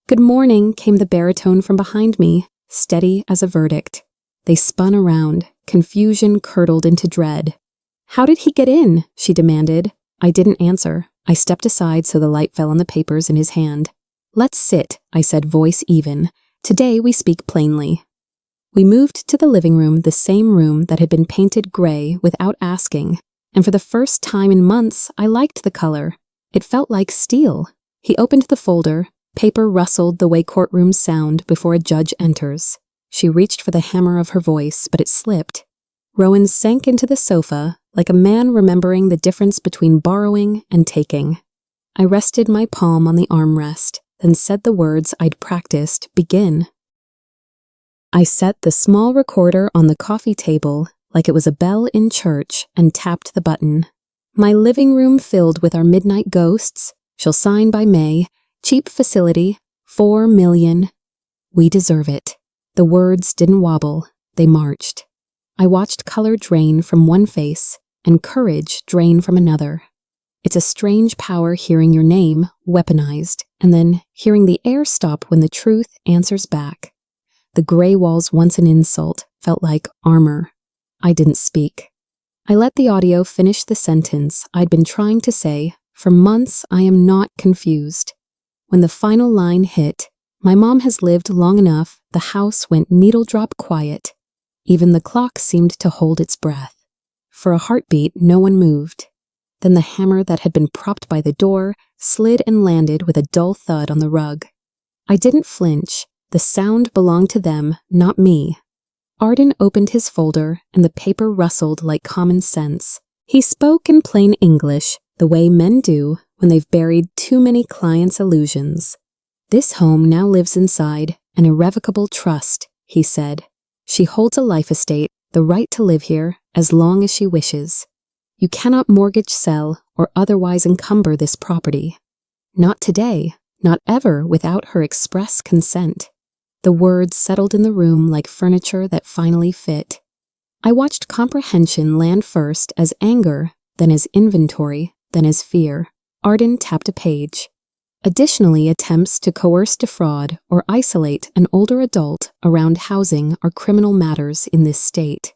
Speaker 1: Good morning, came the baritone from behind me, steady as a verdict. They spun around. Confusion curdled into dread. How did he get in? She demanded. I didn't answer. I stepped aside so the light fell on the papers in his hand. Let's sit, I said, voice even. Today we speak plainly. We moved to the living room, the same room that had been painted gray without asking, and for the first time in months, I liked the color. It felt like steel. He opened the folder. Paper rustled the way courtrooms sound before a judge enters. She reached for the hammer of her voice, but it slipped. Rowan sank into the sofa like a man remembering the difference between borrowing and taking. I rested my palm on the armrest, then said the words I'd practiced, begin. I set the small recorder on the coffee table like it was a bell in church and tapped the button. My living room filled with our midnight ghosts. She'll sign by May. Cheap facility, 4 million. We deserve it. The words didn't wobble, they marched. I watched color drain from one face and courage drain from another. It's a strange power hearing your name weaponized and then hearing the air stop when the truth answers back. The gray walls once an insult felt like armor. I didn't speak. I let the audio finish the sentence I'd been trying to say. For months, I am not confused. When the final line hit, my mom has lived long enough, the house went needle-drop quiet. Even the clock seemed to hold its breath. For a heartbeat, no one moved. Then the hammer that had been propped by the door slid and landed with a dull thud on the rug. I didn't flinch. The sound belonged to them, not me. Arden opened his folder, and the paper rustled like common sense. He spoke in plain English, the way men do when they've buried too many clients' illusions. This home now lives inside an irrevocable trust, he said. She holds a life estate, the right to live here, as long as she wishes. You cannot mortgage, sell, or otherwise encumber this property. Not today, not ever without her express consent. The words settled in the room like furniture that finally fit. I watched comprehension land first as anger, then as inventory, then as fear. Arden tapped a page. Additionally, attempts to coerce, defraud, or isolate an older adult around housing are criminal matters in this state.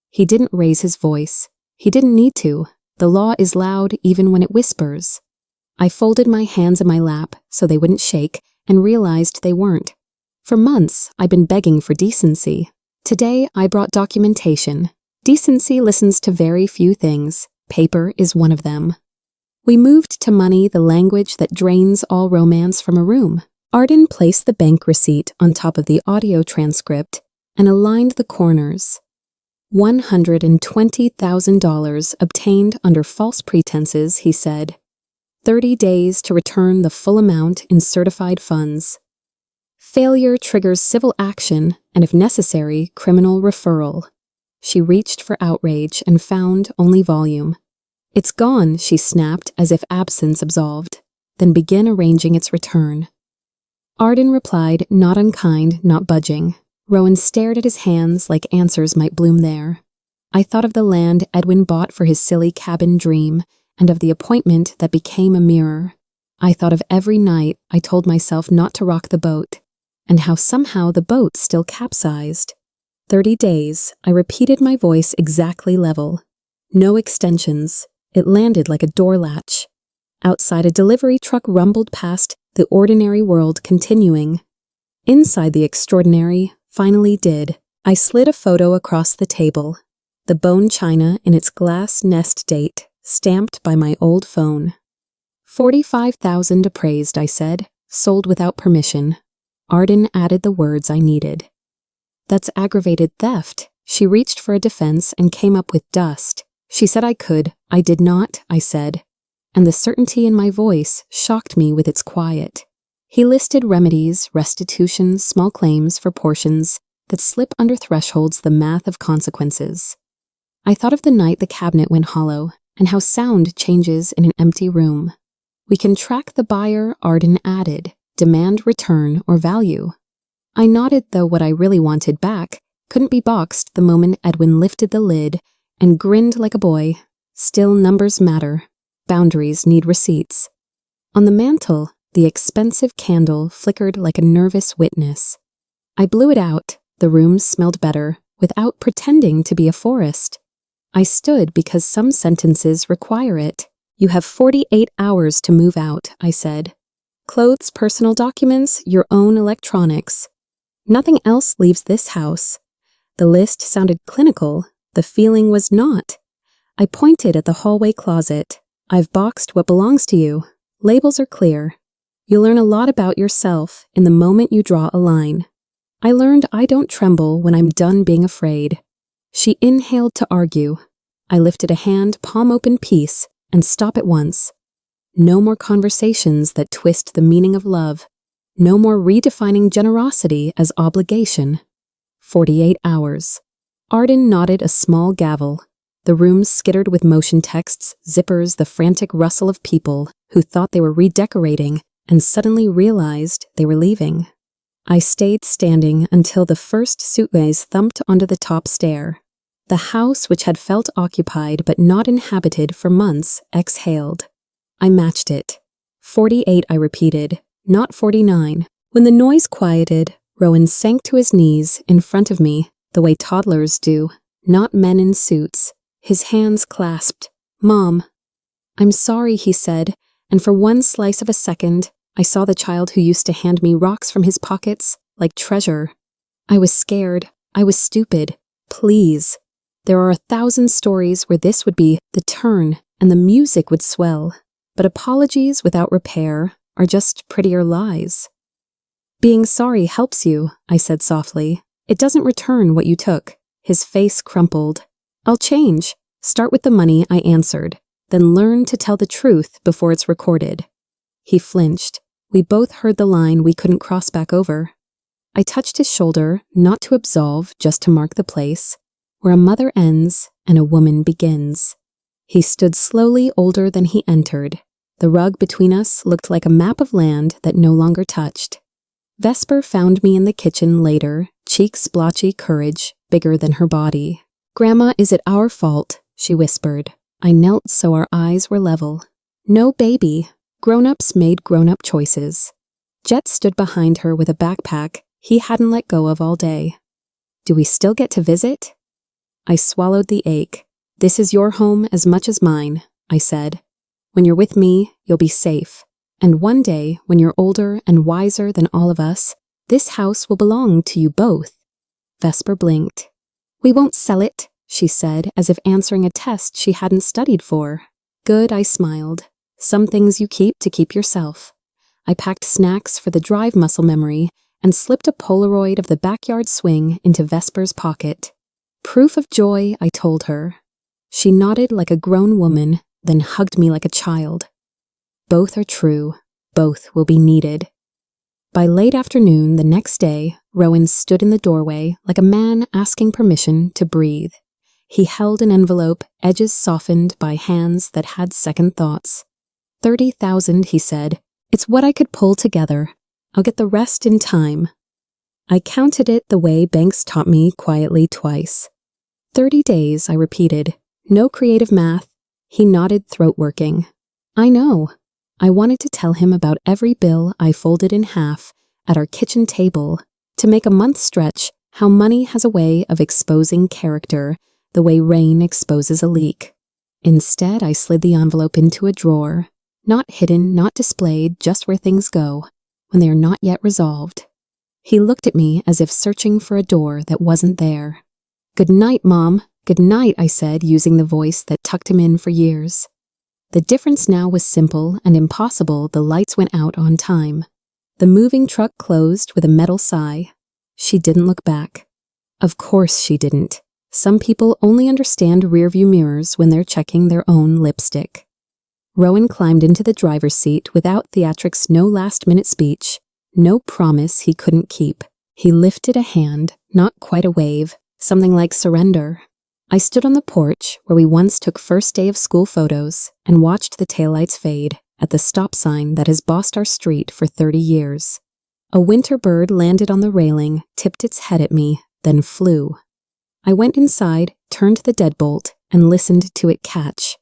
Speaker 1: He didn't raise his voice. He didn't need to. The law is loud even when it whispers. I folded my hands in my lap so they wouldn't shake and realized they weren't. For months, I'd been begging for decency. Today, I brought documentation. Decency listens to very few things. Paper is one of them. We moved to money, the language that drains all romance from a room. Arden placed the bank receipt on top of the audio transcript and aligned the corners. $120,000 obtained under false pretenses, he said. 30 days to return the full amount in certified funds. Failure triggers civil action and, if necessary, criminal referral. She reached for outrage and found only volume. It's gone, she snapped as if absence absolved, then began arranging its return. Arden replied, not unkind, not budging. Rowan stared at his hands like answers might bloom there. I thought of the land Edwin bought for his silly cabin dream and of the appointment that became a mirror. I thought of every night I told myself not to rock the boat, and how somehow the boat still capsized. 30 days, I repeated, my voice exactly level. No extensions. It landed like a door latch. Outside, a delivery truck rumbled past, the ordinary world continuing. Inside, the extraordinary finally did. I slid a photo across the table. The bone china in its glass nest date, stamped by my old phone. 45,000 appraised, I said. Sold without permission. Arden added the words I needed. That's aggravated theft. She reached for a defense and came up with dust. She said I could. I did not, I said. And the certainty in my voice shocked me with its quiet. He listed remedies, restitution, small claims for portions that slip under thresholds, the math of consequences. I thought of the night the cabinet went hollow and how sound changes in an empty room. We can track the buyer, Arden added, demand return or value. I nodded, though what I really wanted back couldn't be boxed the moment Edwin lifted the lid and grinned like a boy. Still, numbers matter. Boundaries need receipts. On the mantel, the expensive candle flickered like a nervous witness. I blew it out. The room smelled better, without pretending to be a forest. I stood because some sentences require it. You have 48 hours to move out, I said. Clothes, personal documents, your own electronics. Nothing else leaves this house. The list sounded clinical. The feeling was not. I pointed at the hallway closet. I've boxed what belongs to you. Labels are clear. You'll learn a lot about yourself in the moment you draw a line. I learned I don't tremble when I'm done being afraid. She inhaled to argue. I lifted a hand, palm open, peace, and stop at once. No more conversations that twist the meaning of love. No more redefining generosity as obligation. 48 hours. Arden nodded a small gavel. The room skittered with motion texts, zippers, the frantic rustle of people who thought they were redecorating and suddenly realized they were leaving. I stayed standing until the first suitcase thumped onto the top stair. The house, which had felt occupied but not inhabited for months, exhaled. I matched it. 48, I repeated, not 49. When the noise quieted, Rowan sank to his knees in front of me, the way toddlers do, not men in suits, his hands clasped. Mom. I'm sorry, he said, and for one slice of a second, I saw the child who used to hand me rocks from his pockets like treasure. I was scared. I was stupid. Please. There are 1,000 stories where this would be the turn and the music would swell, but apologies without repair are just prettier lies. Being sorry helps you, I said softly. It doesn't return what you took. His face crumpled. I'll change. Start with the money, I answered, then learn to tell the truth before it's recorded. He flinched. We both heard the line we couldn't cross back over. I touched his shoulder, not to absolve, just to mark the place, where a mother ends and a woman begins. He stood slowly older than he entered. The rug between us looked like a map of land that no longer touched. Vesper found me in the kitchen later, cheeks splotchy, courage bigger than her body. Grandma, is it our fault? She whispered. I knelt so our eyes were level. No, baby. Grown-ups made grown-up choices. Jet stood behind her with a backpack he hadn't let go of all day. Do we still get to visit? I swallowed the ache. This is your home as much as mine, I said. When you're with me, you'll be safe. And one day, when you're older and wiser than all of us, this house will belong to you both. Vesper blinked. We won't sell it, she said, as if answering a test she hadn't studied for. Good, I smiled. Some things you keep to keep yourself. I packed snacks for the drive muscle memory and slipped a Polaroid of the backyard swing into Vesper's pocket. Proof of joy, I told her. She nodded like a grown woman, then hugged me like a child. Both are true. Both will be needed. By late afternoon the next day, Rowan stood in the doorway like a man asking permission to breathe. He held an envelope, edges softened by hands that had second thoughts. 30,000, he said. It's what I could pull together. I'll get the rest in time. I counted it the way banks taught me quietly twice. 30 days, I repeated. No creative math. He nodded, throat-working. I know. I wanted to tell him about every bill I folded in half at our kitchen table, to make a month stretch how money has a way of exposing character, the way rain exposes a leak. Instead, I slid the envelope into a drawer. Not hidden, not displayed, just where things go, when they are not yet resolved. He looked at me as if searching for a door that wasn't there. Good night, Mom. Good night, I said, using the voice that tucked him in for years. The difference now was simple and impossible. The lights went out on time. The moving truck closed with a metal sigh. She didn't look back. Of course she didn't. Some people only understand rearview mirrors when they're checking their own lipstick. Rowan climbed into the driver's seat without theatrics, no last-minute speech, no promise he couldn't keep. He lifted a hand, not quite a wave, something like surrender. I stood on the porch where we once took first day of school photos and watched the taillights fade at the stop sign that has bossed our street for 30 years. A winter bird landed on the railing, tipped its head at me, then flew. I went inside, turned the deadbolt, and listened to it catch.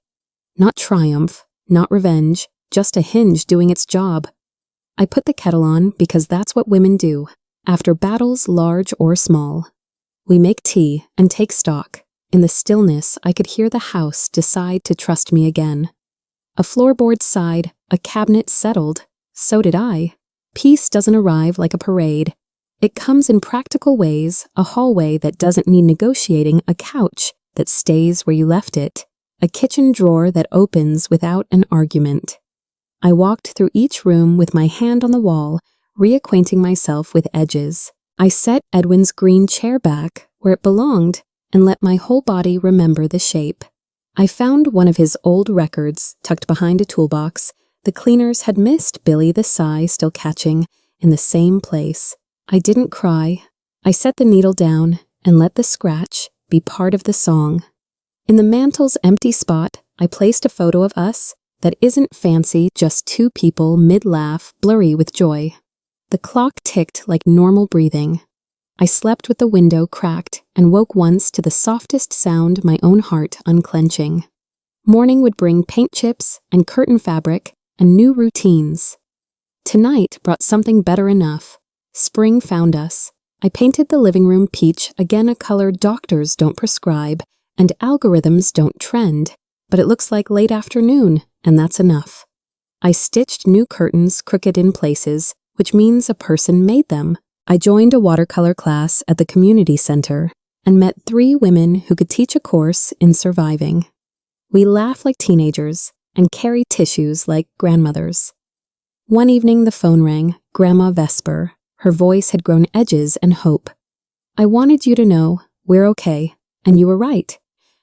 Speaker 1: Not triumph. Not revenge, just a hinge doing its job. I put the kettle on because that's what women do, after battles large or small. We make tea and take stock. In the stillness, I could hear the house decide to trust me again. A floorboard sighed, a cabinet settled. So did I. Peace doesn't arrive like a parade. It comes in practical ways, a hallway that doesn't need negotiating, a couch that stays where you left it. A kitchen drawer that opens without an argument. I walked through each room with my hand on the wall, reacquainting myself with edges. I set Edwin's green chair back where it belonged and let my whole body remember the shape. I found one of his old records tucked behind a toolbox. The cleaners had missed Billy the Sigh still catching in the same place. I didn't cry. I set the needle down and let the scratch be part of the song. In the mantle's empty spot, I placed a photo of us, that isn't fancy, just two people mid-laugh, blurry with joy. The clock ticked like normal breathing. I slept with the window cracked and woke once to the softest sound, my own heart unclenching. Morning would bring paint chips and curtain fabric and new routines. Tonight brought something better enough. Spring found us. I painted the living room peach, again a color doctors don't prescribe and algorithms don't trend, but it looks like late afternoon, and that's enough. I stitched new curtains crooked in places, which means a person made them. I joined a watercolor class at the community center and met 3 women who could teach a course in surviving. We laugh like teenagers and carry tissues like grandmothers. One evening the phone rang, Grandma Vesper. Her voice had grown edges and hope. I wanted you to know, we're okay, and you were right.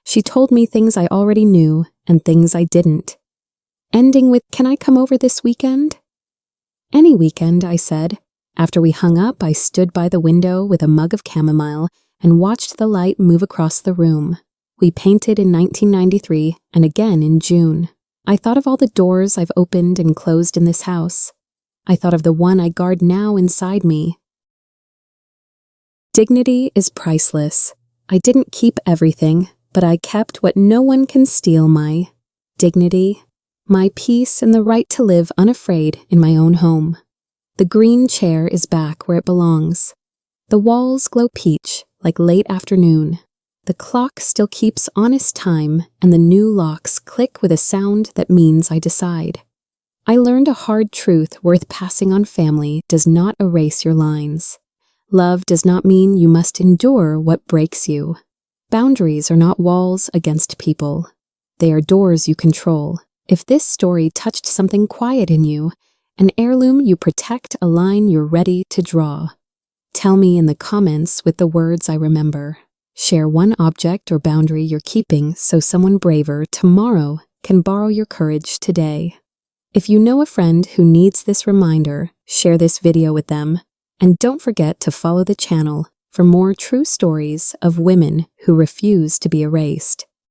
Speaker 1: She told me things I already knew and things I didn't. Ending with, can I come over this weekend? Any weekend, I said. After we hung up, I stood by the window with a mug of chamomile and watched the light move across the room. We painted in 1993 and again in June. I thought of all the doors I've opened and closed in this house. I thought of the one I guard now inside me. Dignity is priceless. I didn't keep everything, but I kept what no one can steal, my dignity, my peace, and the right to live unafraid in my own home. The green chair is back where it belongs. The walls glow peach like late afternoon. The clock still keeps honest time, and the new locks click with a sound that means I decide. I learned a hard truth worth passing on. Family does not erase your lines. Love does not mean you must endure what breaks you. Boundaries are not walls against people. They are doors you control. If this story touched something quiet in you, an heirloom you protect, a line you're ready to draw, tell me in the comments with the words I remember. Share one object or boundary you're keeping so someone braver tomorrow can borrow your courage today. If you know a friend who needs this reminder, share this video with them. And don't forget to follow the channel for more true stories of women who refuse to be erased.